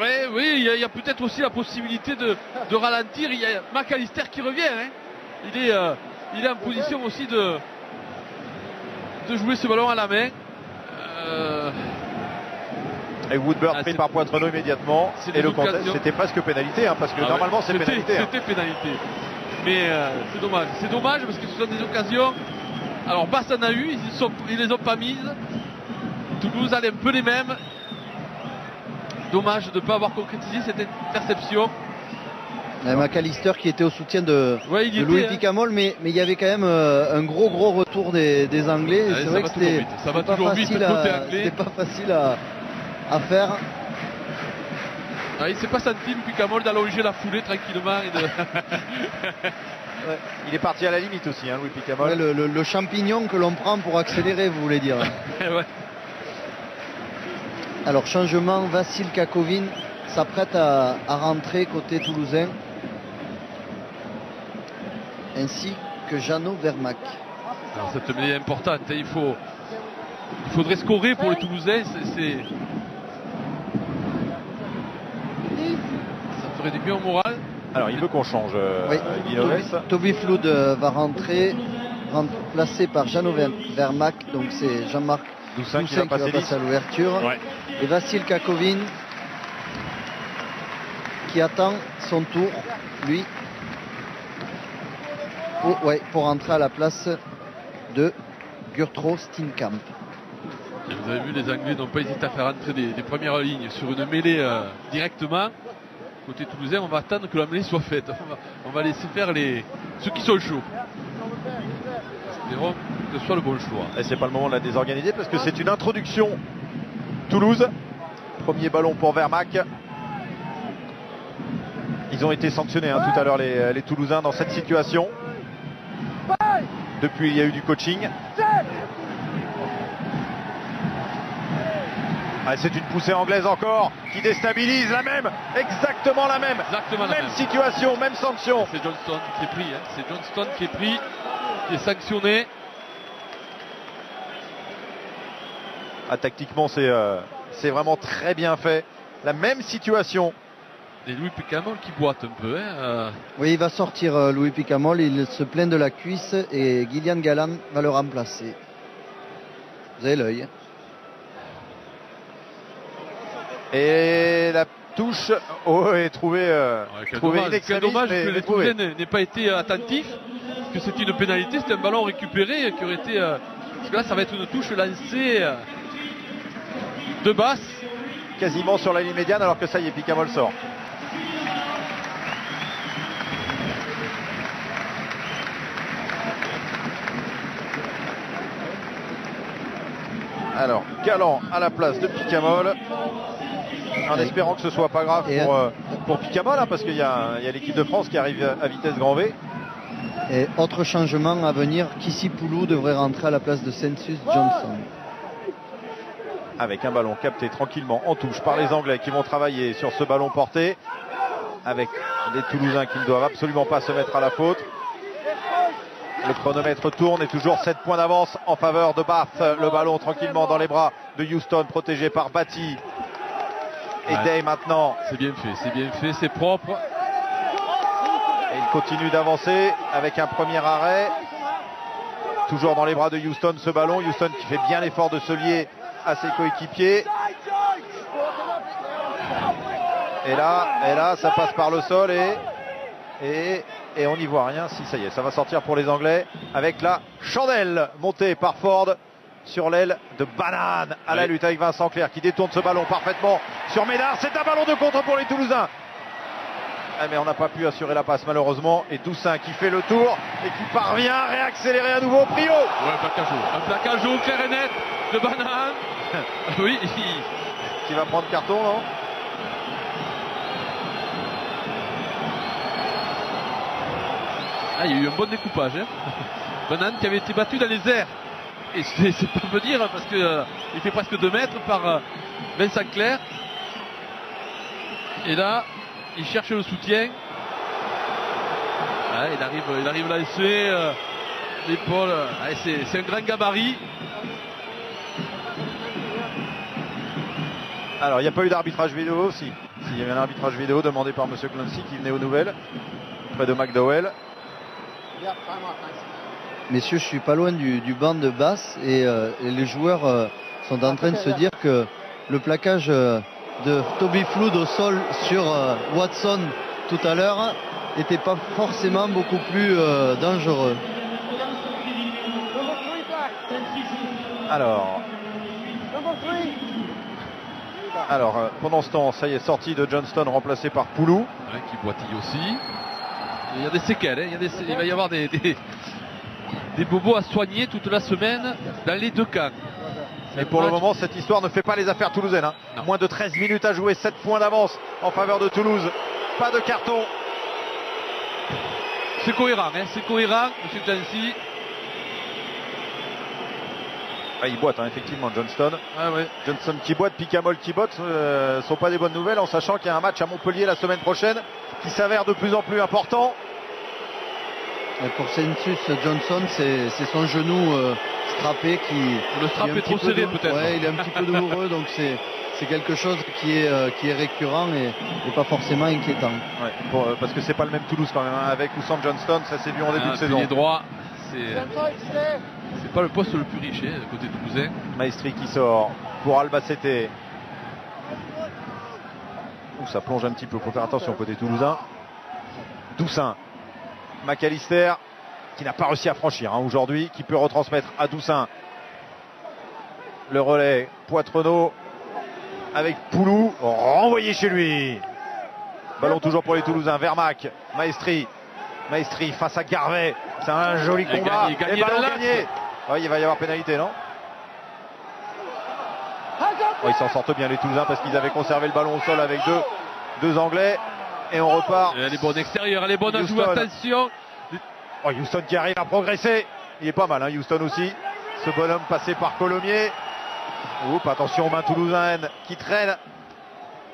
Speaker 2: il y a peut-être aussi la possibilité de ralentir. Il y a McAllister qui revient, hein. Il est en position aussi de jouer ce ballon à la main.
Speaker 1: Et Woodburn pris par Poitrenaud immédiatement. Et le contest, c'était presque pénalité, parce que normalement c'est pénalité.
Speaker 2: C'était pénalité. Mais c'est dommage. C'est dommage parce que ce sont des occasions. Alors Basse en a eu, ils les ont pas mises. Toulouse a un peu les mêmes. Dommage de ne pas avoir concrétisé cette interception.
Speaker 3: McAllister qui était au soutien de Louis Picamol, mais il y avait quand même un gros retour des Anglais. C'est vrai que c'était pas facile à faire.
Speaker 2: Ah, il s'est pas senti Louis Picamol d'allonger la foulée tranquillement.
Speaker 1: Ouais. Il est parti à la limite aussi, Louis Picamol.
Speaker 3: Ouais, le champignon que l'on prend pour accélérer, vous voulez dire.
Speaker 2: Ouais.
Speaker 3: Alors changement, Vassil Kakovin s'apprête à rentrer côté toulousain, ainsi que Jeannot Vermac.
Speaker 2: Alors, cette mêlée est importante, il faudrait scorer pour les Toulousains, ça ferait du bien au moral.
Speaker 1: Alors il veut qu'on change.
Speaker 3: Oui. Toby Flood va rentrer, remplacé par Jeannot Vermac, donc c'est Jean-Marc
Speaker 1: Doussin qui va passer
Speaker 3: à l'ouverture.
Speaker 1: Ouais.
Speaker 3: Et Vassil Kakovin qui attend son tour, lui, pour rentrer à la place de Gurtro Steenkamp.
Speaker 2: Vous avez vu, les Anglais n'ont pas hésité à faire entrer des premières lignes sur une mêlée directement. Côté toulousain, on va attendre que la mêlée soit faite. On va laisser faire ceux qui sont chauds. Espérons que ce soit le bon choix.
Speaker 1: Et c'est pas le moment de la désorganiser parce que c'est une introduction Toulouse. Premier ballon pour Vermac. Ils ont été sanctionnés tout à l'heure les Toulousains dans cette situation. Depuis il y a eu du coaching. C'est une poussée anglaise encore qui déstabilise exactement la même situation, même sanction.
Speaker 2: C'est Johnston qui est pris, c'est Johnston qui est pris, qui est sanctionné.
Speaker 1: Tactiquement c'est vraiment très bien fait. La même situation.
Speaker 2: Et Louis Picamol qui boite un peu.
Speaker 3: Oui, il va sortir Louis Picamol, il se plaint de la cuisse et Gillian Gallan va le remplacer. Vous avez l'œil.
Speaker 2: Et
Speaker 1: la touche est trouvée
Speaker 2: Quel dommage que les Toulousains n'aient pas été attentifs, parce que c'est une pénalité, c'est un ballon récupéré qui aurait été... parce que là ça va être une touche lancée de basse.
Speaker 1: Quasiment sur la ligne médiane alors que ça y est, Picamol sort. Alors, Galland à la place de Picamol. En espérant que ce soit pas grave pour Picamol, parce qu'il y a l'équipe de France qui arrive à vitesse grand V.
Speaker 3: Et autre changement à venir, Kissipoulou devrait rentrer à la place de Census Johnson.
Speaker 1: Avec un ballon capté tranquillement en touche par les Anglais qui vont travailler sur ce ballon porté. Avec les Toulousains qui ne doivent absolument pas se mettre à la faute. Le chronomètre tourne et toujours 7 points d'avance en faveur de Bath. Le ballon tranquillement dans les bras de Houston, protégé par Batty. Et Day maintenant.
Speaker 2: C'est bien fait, c'est propre.
Speaker 1: Et il continue d'avancer avec un premier arrêt. Toujours dans les bras de Houston ce ballon. Houston qui fait bien l'effort de se lier à ses coéquipiers. Et là, ça passe par le sol et on n'y voit rien. Si, ça y est, ça va sortir pour les Anglais avec la chandelle montée par Ford sur l'aile de Banane à la lutte avec Vincent Clerc qui détourne ce ballon parfaitement sur Médard. C'est un ballon de contre pour les Toulousains. Mais on n'a pas pu assurer la passe malheureusement. Et Doussin qui fait le tour et qui parvient à réaccélérer à nouveau Prio.
Speaker 2: Un plaquage haut clair et net de Banane. Oui.
Speaker 1: Qui va prendre carton, non?
Speaker 2: Il y a eu un bon découpage. Banane qui avait été battu dans les airs. Et c'est pas me dire parce qu'il fait presque 2 mètres par Vincent Clerc. Et là, il cherche le soutien. Il arrive à laisser l'épaule. C'est un grand gabarit.
Speaker 1: Alors il n'y a pas eu d'arbitrage vidéo. S'il y avait un arbitrage vidéo demandé par M. Clancy qui venait aux nouvelles près de McDowell.
Speaker 3: Messieurs, je suis pas loin du banc de basse et les joueurs sont en train de se dire que le plaquage de Toby Flood au sol sur Watson tout à l'heure n'était pas forcément beaucoup plus dangereux.
Speaker 1: Alors, Alors, pendant ce temps, ça y est, sortie de Johnston remplacé par Poulou.
Speaker 2: Ouais, qui boitille aussi. Il y a des séquelles, hein. Il va y avoir des bobos à soigner toute la semaine dans les deux camps.
Speaker 1: Et pour le moment, cette histoire ne fait pas les affaires toulousaines. Hein. Moins de 13 minutes à jouer, 7 points d'avance en faveur de Toulouse. Pas de carton.
Speaker 2: C'est cohérent, hein. C'est cohérent, M. Clancy.
Speaker 1: Ah, il boite, hein, effectivement, Johnston.
Speaker 2: Ah, ouais.
Speaker 1: Johnston qui boite, Picamol qui boite, sont pas des bonnes nouvelles, en sachant qu'il y a un match à Montpellier la semaine prochaine qui s'avère de plus en plus important.
Speaker 3: Et pour Census Johnson, c'est son genou strappé qui.
Speaker 2: Le strap est trop serré peut-être.
Speaker 3: Ouais, il est un petit peu douloureux, donc c'est quelque chose qui est récurrent et pas forcément inquiétant.
Speaker 1: Ouais, parce que c'est pas le même Toulouse quand même, hein, avec ou sans Johnston, ça s'est vu en début de saison.
Speaker 2: Pilier droit, c'est pas le poste le plus riche, hein, côté toulousain.
Speaker 1: Maestri qui sort pour Albacete. Ça plonge un petit peu, faut faire attention côté toulousain. Doussin, McAllister qui n'a pas réussi à franchir hein, aujourd'hui, qui peut retransmettre à Doussin. Le relais, Poitrenaud avec Poulou, renvoyé chez lui. Ballon toujours pour les Toulousains, Vermac, Maestri face à Garvet, c'est un joli combat. Et ballon gagné. Ouais, il va y avoir pénalité, non? Ils s'en sortent bien les Toulousains parce qu'ils avaient conservé le ballon au sol avec deux Anglais. Et on repart.
Speaker 2: Elle est bonne extérieure, elle est bonne à jouer, attention.
Speaker 1: Houston qui arrive à progresser. Il est pas mal, hein, Houston aussi. Ce bonhomme passé par Colomiers. Oups, attention aux mains toulousaines qui traînent.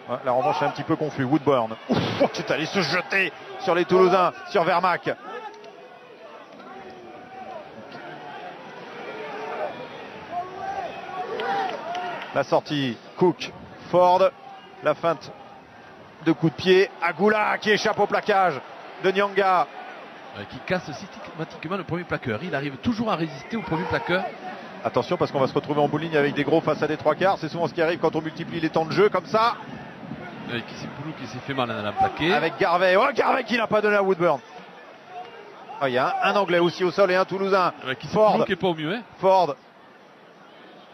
Speaker 1: Ouais, la revanche est un petit peu confus. Woodburn qui est allé se jeter sur les Toulousains, sur Vermac. La sortie, Cook, Ford, la feinte de coup de pied, Agoula qui échappe au plaquage de Nyanga.
Speaker 2: Qui casse systématiquement le premier plaqueur. Il arrive toujours à résister au premier plaqueur.
Speaker 1: Attention parce qu'on va se retrouver en bout de ligne avec des gros face à des trois quarts. C'est souvent ce qui arrive quand on multiplie les temps de jeu comme ça.
Speaker 2: Poulou qui s'est fait mal dans la plaquée.
Speaker 1: Avec Garvet. Oh, Garvet qui n'a pas donné à Woodburn. Oh, il y a un Anglais aussi au sol et un Toulousain.
Speaker 2: Ford qui est pas au mieux. Hein.
Speaker 1: Ford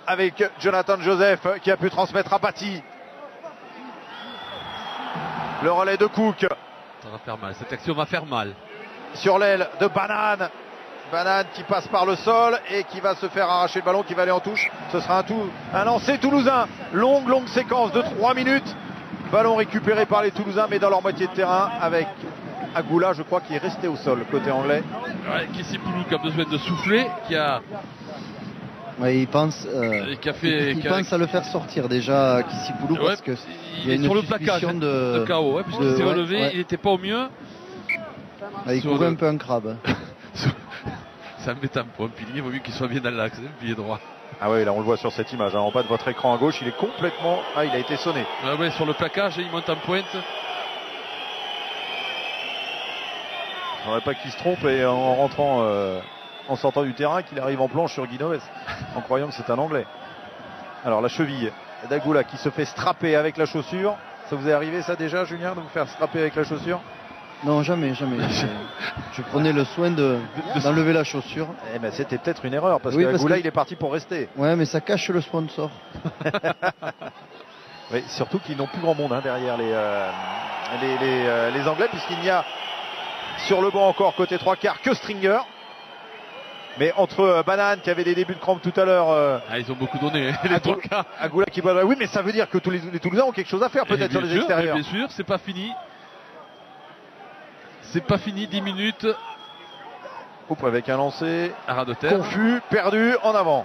Speaker 1: avec Jonathan Joseph qui a pu transmettre à Paty. Le relais de Cook.
Speaker 2: Ça va faire mal. Cette action va faire mal.
Speaker 1: Sur l'aile de Banane. Banane qui passe par le sol et qui va se faire arracher le ballon, qui va aller en touche. Ce sera un lancer toulousain. Longue séquence de 3 minutes. Ballon récupéré par les Toulousains, mais dans leur moitié de terrain avec Agoula, je crois, qui est resté au sol côté anglais.
Speaker 2: Ouais, Kissi Poulou qui a besoin de souffler, qui a.
Speaker 3: Ouais, il pense à le faire sortir déjà Kissi Poulou parce que il y a une
Speaker 2: sur le placage de KO, ouais, puisqu'il s'est relevé, il n'était pas au mieux.
Speaker 3: Il courait un peu un crabe.
Speaker 2: Ça me met un point pilier, il vaut mieux qu'il soit bien dans l'axe, le pilier droit.
Speaker 1: Ah oui, là on le voit sur cette image, hein, en bas de votre écran à gauche, il est complètement. Ah, il a été sonné.
Speaker 2: Ah ouais, sur le placage, il monte en pointe.
Speaker 1: Il ne faudrait pas qu'il se trompe et en rentrant, en sortant du terrain, qu'il arrive en planche sur Guinoves, en croyant que c'est un Anglais. Alors la cheville d'Agoula qui se fait strapper avec la chaussure. Ça vous est arrivé ça déjà, Julien, de vous faire strapper avec la chaussure?
Speaker 3: Non, jamais. Je prenais le soin d'enlever la chaussure.
Speaker 1: Eh ben, c'était peut-être une erreur parce qu'Agoula il est parti pour rester.
Speaker 3: Ouais, mais ça cache le sponsor.
Speaker 1: Oui, surtout qu'ils n'ont plus grand monde hein, derrière les Anglais, puisqu'il n'y a sur le banc encore côté 3 quarts que Stringer. Mais entre Banane qui avait des débuts de crampe tout à l'heure.
Speaker 2: Ils ont beaucoup donné, les 3 quarts.
Speaker 1: Agoula qui bat. Oui, mais ça veut dire que tous les Toulousains ont quelque chose à faire peut-être sur les extérieurs.
Speaker 2: Bien sûr, c'est pas fini. C'est pas fini, 10 minutes.
Speaker 1: Oups, avec un lancer
Speaker 2: à ras de terre.
Speaker 1: Confus, perdu, en avant.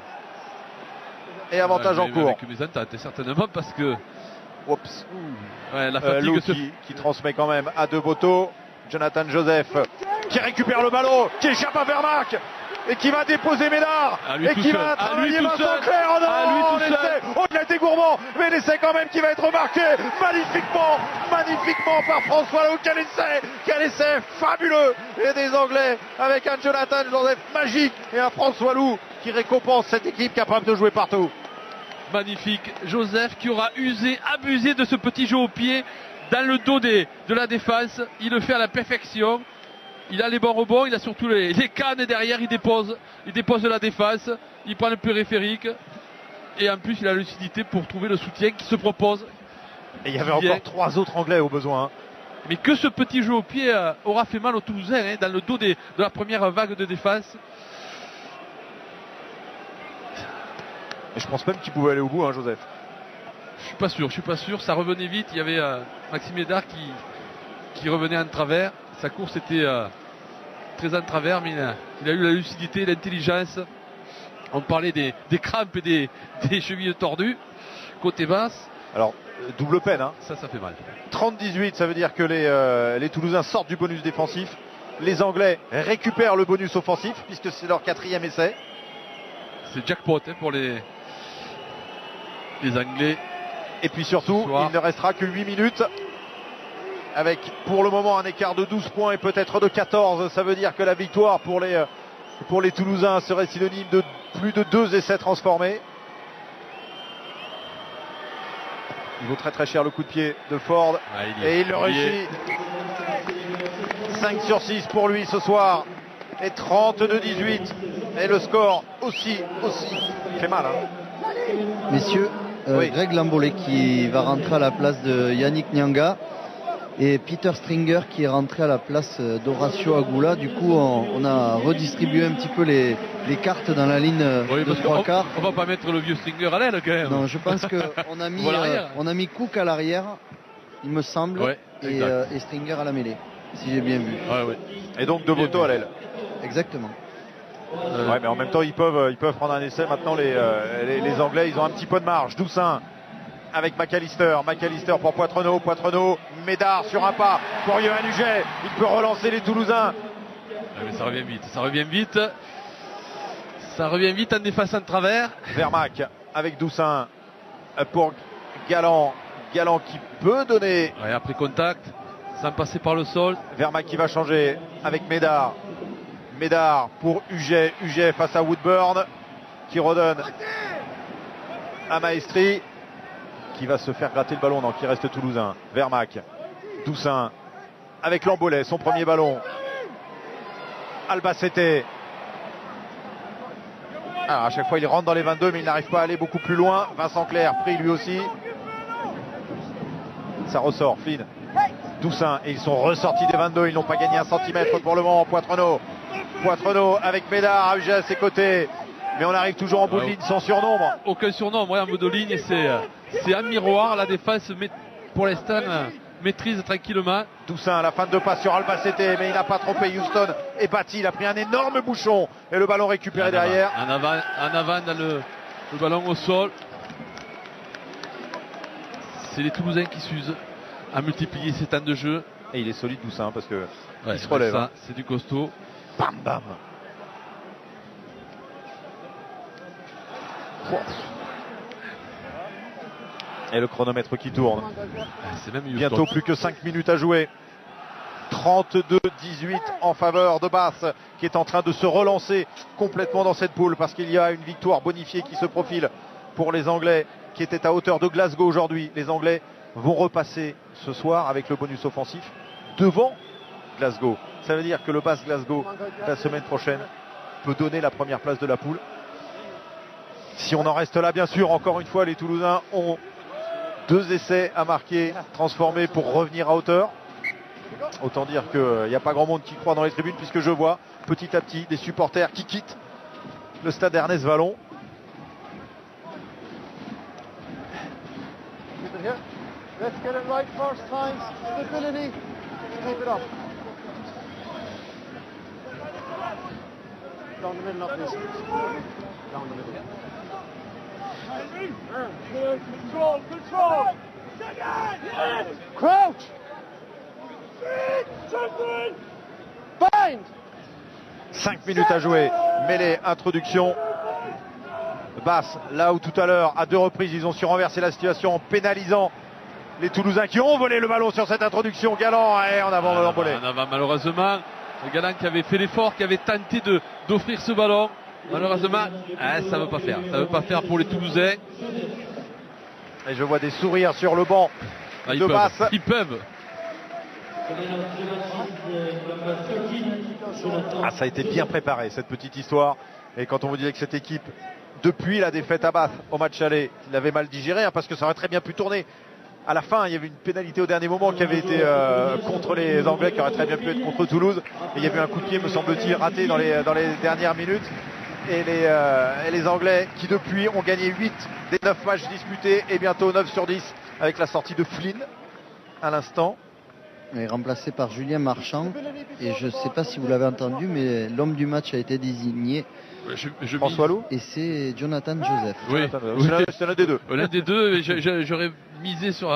Speaker 1: Et avantage en cours.
Speaker 2: Avec mes attaques, certainement parce que.
Speaker 1: Oups.
Speaker 2: Ouais, la fatigue
Speaker 1: qui transmet quand même à Deboto. Jonathan Joseph qui récupère le ballon, qui échappe à Vermac et qui va déposer Ménard et qui va travailler Vincent Clerc en avant. Oh, il a été gourmand, mais l'essai quand même qui va être marqué magnifiquement par François Loup. Quel essai fabuleux, et des Anglais avec un Jonathan Joseph magique et un François Loup qui récompense cette équipe capable de jouer partout.
Speaker 2: Magnifique, Joseph qui aura abusé de ce petit jeu au pied dans le dos de la défense. Il le fait à la perfection. Il a les bons rebonds, il a surtout les cannes derrière, il dépose la défense, il prend le périphérique et en plus il a la lucidité pour trouver le soutien qui se propose.
Speaker 1: Et il y avait encore 3 autres Anglais au besoin.
Speaker 2: Mais que ce petit jeu au pied aura fait mal aux Toulousains, hein, dans le dos de la première vague de défense.
Speaker 1: Et je pense même qu'il pouvait aller au bout, hein, Joseph.
Speaker 2: Je suis pas sûr. Ça revenait vite. Il y avait Maxime Médard qui revenait en travers. Sa course était très en travers, mais il a eu la lucidité, l'intelligence. On parlait des crampes et des chevilles tordues côté basse.
Speaker 1: Alors, double peine. Hein.
Speaker 2: Ça fait mal.
Speaker 1: 30-18, ça veut dire que les Toulousains sortent du bonus défensif. Les Anglais récupèrent le bonus offensif, puisque c'est leur 4e essai.
Speaker 2: C'est jackpot hein, pour les Anglais.
Speaker 1: Et puis surtout, il ne restera que 8 minutes. Avec pour le moment un écart de 12 points et peut-être de 14. Ça veut dire que la victoire pour les Toulousains serait synonyme de plus de 2 essais transformés. Il vaut très très cher le coup de pied de Ford. Et il le réussit. 5 sur 6 pour lui ce soir. Et 32-18. Et le score aussi fait mal. Hein.
Speaker 3: Messieurs, oui. Greg Lambolet qui va rentrer à la place de Yannick Nyanga. Et Peter Stringer qui est rentré à la place d'Horacio Agula. Du coup, on a redistribué un petit peu les cartes dans la ligne de 3 quarts.
Speaker 2: On va pas mettre le vieux Stringer à l'aile quand même.
Speaker 3: Non, je pense qu'on a mis, on a mis Cook à l'arrière, il me semble, et Stringer à la mêlée, si j'ai bien vu.
Speaker 2: Ouais.
Speaker 1: Et donc Devoto à l'aile.
Speaker 3: Exactement.
Speaker 1: Ouais, mais en même temps, ils peuvent prendre un essai. Maintenant, les Anglais, ils ont un petit peu de marge. Doussin avec McAllister pour Poitrenaud, Médard sur un pas pour Yohan Huget, il peut relancer les Toulousains.
Speaker 2: Ouais, mais ça revient vite en défense en travers.
Speaker 1: Vermac avec Doussin pour Galland qui peut donner.
Speaker 2: Ouais, après contact, sans passer par le sol.
Speaker 1: Vermac qui va changer avec Médard pour Huget face à Woodburn qui redonne à Maestri, qui va se faire gratter le ballon, donc il reste Toulousain. Vermac, Doussin avec Lambolet, son premier ballon. Albacete. Alors à chaque fois il rentre dans les 22 mais il n'arrive pas à aller beaucoup plus loin. Vincent Clerc pris lui aussi. Ça ressort, Flynn. Doussin, et ils sont ressortis des 22, ils n'ont pas gagné un centimètre pour le moment. Poitrenaud avec Médard, Huget à ses côtés. Mais on arrive toujours en bout de ligne sans surnombre.
Speaker 2: Aucun surnombre, en bout de ligne, c'est un miroir. La défense, pour l'instant, maîtrise tranquillement.
Speaker 1: Doussin à la fin de 2 passes sur Albacete, mais il n'a pas trompé. Houston est battu, il a pris un énorme bouchon. Et le ballon récupéré derrière.
Speaker 2: En avant dans le ballon au sol. C'est les Toulousains qui s'usent à multiplier ces temps de jeu.
Speaker 1: Et il est solide Doussin parce que il se relève.
Speaker 2: Ça, c'est du costaud.
Speaker 1: Bam bam. Et le chronomètre qui tourne.
Speaker 2: C'est même
Speaker 1: bientôt plus que 5 minutes à jouer. 32-18 en faveur de Bath, qui est en train de se relancer complètement dans cette poule parce qu'il y a une victoire bonifiée qui se profile pour les Anglais, qui étaient à hauteur de Glasgow aujourd'hui. Les Anglais vont repasser ce soir avec le bonus offensif devant Glasgow. Ça veut dire que le Bath Glasgow la semaine prochaine peut donner la première place de la poule. Si on en reste là, bien sûr, encore une fois, les Toulousains ont 2 essais à marquer, transformés pour revenir à hauteur. Autant dire qu'il n'y a pas grand monde qui croit dans les tribunes, puisque je vois petit à petit des supporters qui quittent le stade Ernest Vallon.
Speaker 4: Let's get it right first time. Stability. Keep it up. Down the middle of this. Down the middle. Control. Crouch. Bind.
Speaker 1: 5 minutes à jouer. Mêlée, introduction. Basse, là où tout à l'heure, à 2 reprises, ils ont su renverser la situation en pénalisant les Toulousains qui ont volé le ballon sur cette introduction. Galland en avant de l'embolé.
Speaker 2: En avant, malheureusement. Galland qui avait fait l'effort, qui avait tenté d'offrir ce ballon. Malheureusement, ça ne veut pas faire. Ça ne veut pas faire pour les Toulousains.
Speaker 1: Et je vois des sourires sur le banc de Basse.
Speaker 2: Ils peuvent.
Speaker 1: Ça a été bien préparé, cette petite histoire. Et quand on vous disait que cette équipe, depuis la défaite à Bath au match aller, l'avait mal digéré, parce que ça aurait très bien pu tourner À la fin, il y avait une pénalité au dernier moment qui avait été contre les Anglais, qui aurait très bien pu être contre Toulouse. Et il y avait un coup de pied, me semble-t-il, raté dans les dernières minutes. Et les Anglais qui depuis ont gagné 8 des 9 matchs disputés et bientôt 9 sur 10 avec la sortie de Flynn à l'instant.
Speaker 3: est remplacé par Julien Marchand. Et je ne sais pas si vous l'avez entendu, mais l'homme du match a été désigné.
Speaker 1: François Lou.
Speaker 3: Et c'est Jonathan Joseph.
Speaker 2: Oui,
Speaker 1: c'est l'un des deux.
Speaker 2: L'un des deux, j'aurais misé sur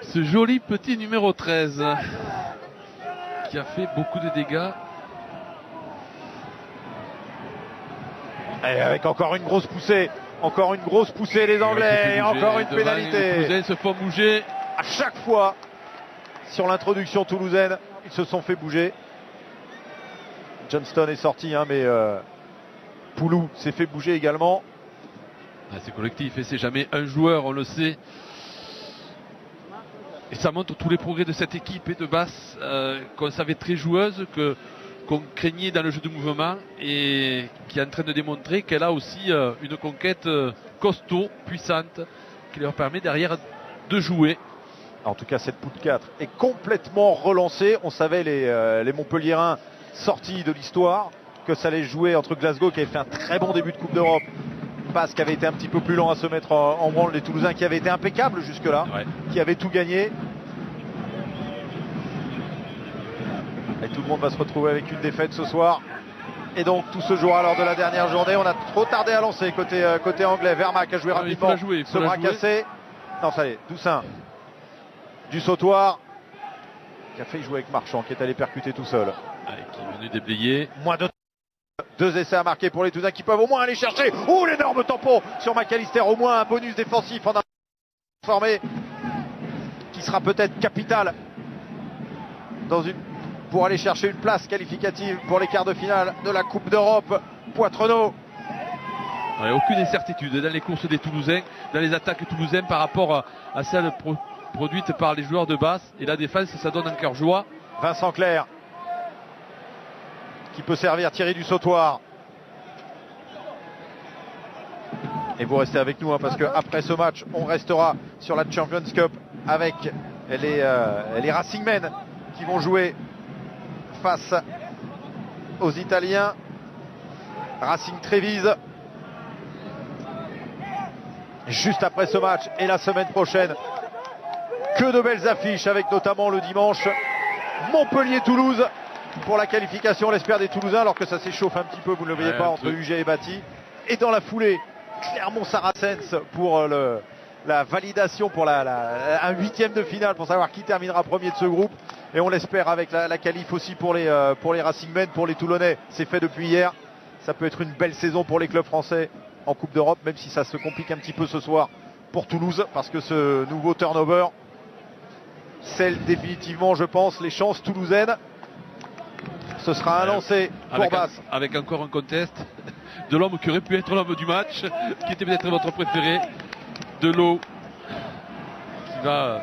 Speaker 2: ce joli petit numéro 13 qui a fait beaucoup de dégâts.
Speaker 1: Et avec encore une grosse poussée. Encore une grosse poussée les Anglais. Et encore une pénalité.
Speaker 2: Les Toulousains se font bouger.
Speaker 1: À chaque fois, sur l'introduction toulousaine, ils se sont fait bouger. Johnston est sorti, hein, mais Poulou s'est fait bouger également.
Speaker 2: C'est collectif et c'est jamais un joueur, on le sait. Et ça montre tous les progrès de cette équipe et de Basse qu'on savait très joueuse, qu'on craignait dans le jeu de mouvement et qui est en train de démontrer qu'elle a aussi une conquête costaud, puissante, qui leur permet derrière de jouer.
Speaker 1: En tout cas, cette poule 4 est complètement relancée. On savait les Montpelliérains sortis de l'histoire que ça allait jouer entre Glasgow qui avait fait un très bon début de Coupe d'Europe, Basse qui avait été un petit peu plus lent à se mettre en branle, les Toulousains qui avaient été impeccables jusque-là, ouais, qui avaient tout gagné. Et tout le monde va se retrouver avec une défaite ce soir. Et donc tout se jouera lors de la dernière journée. On a trop tardé à lancer côté anglais. Vermac a joué rapidement. Ce bras cassé. Non, ça y est, Toussaint. Du sautoir. Qui a failli jouer avec Marchand, qui est allé percuter tout seul.
Speaker 2: Allez, qui est venu déblayer.
Speaker 1: Moins de 2 essais à marquer pour les Toulousains qui peuvent au moins aller chercher. Oh, l'énorme tampon sur McAllister. Au moins un bonus défensif en un formé qui sera peut-être capital pour aller chercher une place qualificative pour les quarts de finale de la Coupe d'Europe. Poitrenaud.
Speaker 2: Ouais, aucune incertitude dans les courses des Toulousains, dans les attaques toulousaines par rapport à celles produites par les joueurs de Basse. Et la défense, ça donne encore joie.
Speaker 1: Vincent Clerc qui peut servir Thierry du Sautoir. Et vous restez avec nous, hein, parce qu'après ce match, on restera sur la Champions Cup avec les Racingmen qui vont jouer face aux Italiens. Racing Trévise. Juste après ce match et la semaine prochaine, que de belles affiches avec notamment le dimanche Montpellier-Toulouse pour la qualification, on l'espère, des Toulousains, alors que ça s'échauffe un petit peu, vous ne le voyez pas, entre UG et Bâti. Et dans la foulée, Clermont-Saracens pour la validation pour un 8e de finale pour savoir qui terminera premier de ce groupe. Et on l'espère avec la qualif aussi pour les Racingmen, pour les Toulonnais. C'est fait depuis hier. Ça peut être une belle saison pour les clubs français en Coupe d'Europe, même si ça se complique un petit peu ce soir pour Toulouse, parce que ce nouveau turnover scelle définitivement, je pense, les chances toulousaines. Ce sera un lancer pour Basse.
Speaker 2: Avec encore un contest de l'homme qui aurait pu être l'homme du match, qui était peut-être votre préféré, Delot, qui va...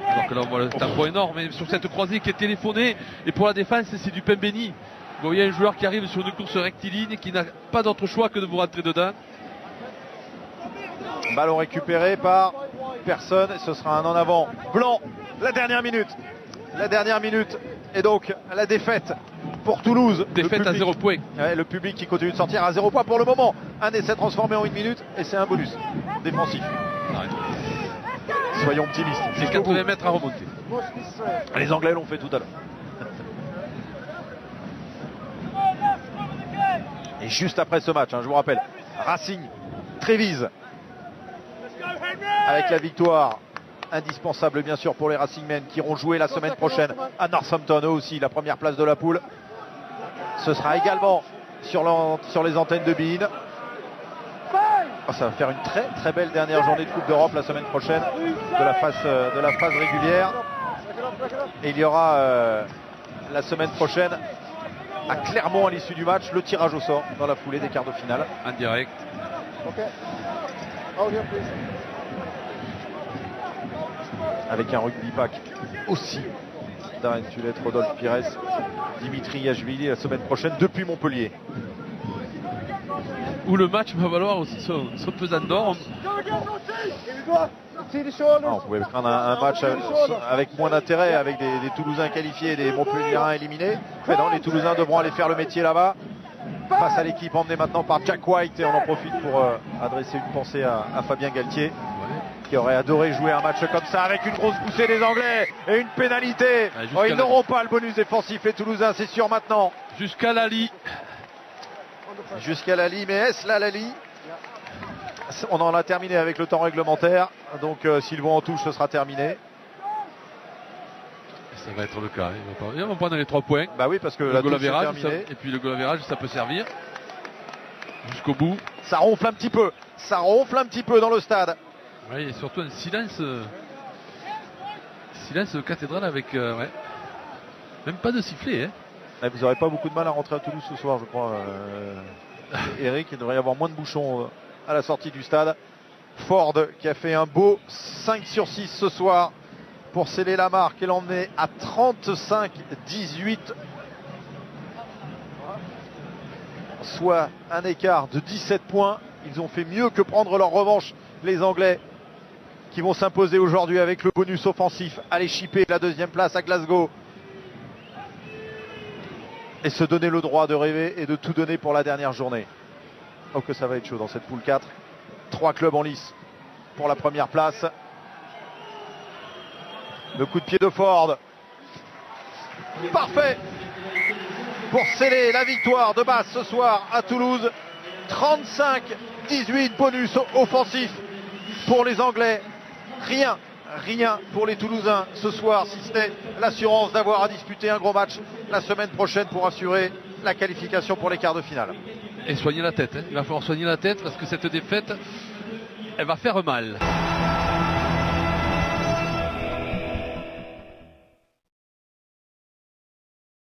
Speaker 2: Alors que là on voit le tampon énorme, mais sur cette croisée qui est téléphonée, et pour la défense c'est du pain béni. Vous voyez un joueur qui arrive sur une course rectiligne, qui n'a pas d'autre choix que de vous rentrer dedans.
Speaker 1: Ballon récupéré par personne, et ce sera un en avant blanc. La dernière minute, et donc la défaite pour Toulouse.
Speaker 2: Défaite à 0 points.
Speaker 1: Ouais, le public qui continue de sortir à 0 points pour le moment. Un essai transformé en 1 minute, et c'est un bonus défensif. Ouais. Soyons optimistes.
Speaker 2: C'est 80 mètres à remonter.
Speaker 1: Les Anglais l'ont fait tout à l'heure. Et juste après ce match, hein, je vous rappelle, Racing Trévise avec la victoire indispensable bien sûr pour les Racingmen qui iront jouer la semaine prochaine à Northampton, eux aussi la première place de la poule. Ce sera également sur les antennes de beIN. Oh, ça va faire une très très belle dernière journée de Coupe d'Europe la semaine prochaine de la phase régulière. Et il y aura la semaine prochaine à Clermont à l'issue du match le tirage au sort dans la foulée des quarts de finale.
Speaker 2: En direct.
Speaker 1: Avec un rugby pack aussi. Darren Tulette, Rodolphe Pires, Dimitri Yachvili la semaine prochaine depuis Montpellier.
Speaker 2: Où le match va valoir aussi son pesant d'or.
Speaker 4: See the shoulders.
Speaker 1: On pouvait prendre un match avec moins d'intérêt, avec des Toulousains qualifiés et des Montpelliérains éliminés. Mais non, les Toulousains devront aller faire le métier là-bas. Face à l'équipe emmenée maintenant par Jack White, et on en profite pour adresser une pensée à Fabien Galtier, qui aurait adoré jouer un match comme ça avec une grosse poussée des Anglais et une pénalité. Ils n'auront pas le bonus défensif, les Toulousains, c'est sûr maintenant.
Speaker 2: Jusqu'à Lali.
Speaker 1: Jusqu'à Lali, mais est-ce là Lali? On en a terminé avec le temps réglementaire, donc s'ils vont en touche, ce sera terminé.
Speaker 2: Ça va être le cas. Ils vont prendre les 3 points.
Speaker 1: Bah oui, parce que
Speaker 2: le
Speaker 1: la
Speaker 2: goal
Speaker 1: touche est
Speaker 2: average,
Speaker 1: terminée.
Speaker 2: et puis le goal average, ça peut servir jusqu'au bout.
Speaker 1: Ça ronfle un petit peu. Ça ronfle un petit peu dans le stade.
Speaker 2: Oui, et surtout un silence de cathédrale avec même pas de sifflet.
Speaker 1: Vous n'aurez pas beaucoup de mal à rentrer à Toulouse ce soir, je crois. Eric, il devrait y avoir moins de bouchons à la sortie du stade. Ford qui a fait un beau 5 sur 6 ce soir pour sceller la marque et l'emmener à 35-18. Soit un écart de 17 points. Ils ont fait mieux que prendre leur revanche, les Anglais, qui vont s'imposer aujourd'hui avec le bonus offensif. Aller chipper la 2e place à Glasgow. Et se donner le droit de rêver et de tout donner pour la dernière journée. Oh que ça va être chaud dans cette poule 4. 3 clubs en lice pour la première place. Le coup de pied de Ford. Parfait pour sceller la victoire de Basse ce soir à Toulouse. 35-18 bonus offensif pour les Anglais. Rien pour les Toulousains ce soir, si ce n'est l'assurance d'avoir à disputer un gros match la semaine prochaine pour assurer la qualification pour les quarts de finale.
Speaker 2: Et soigner la tête. Il va falloir soigner la tête parce que cette défaite, elle va faire mal.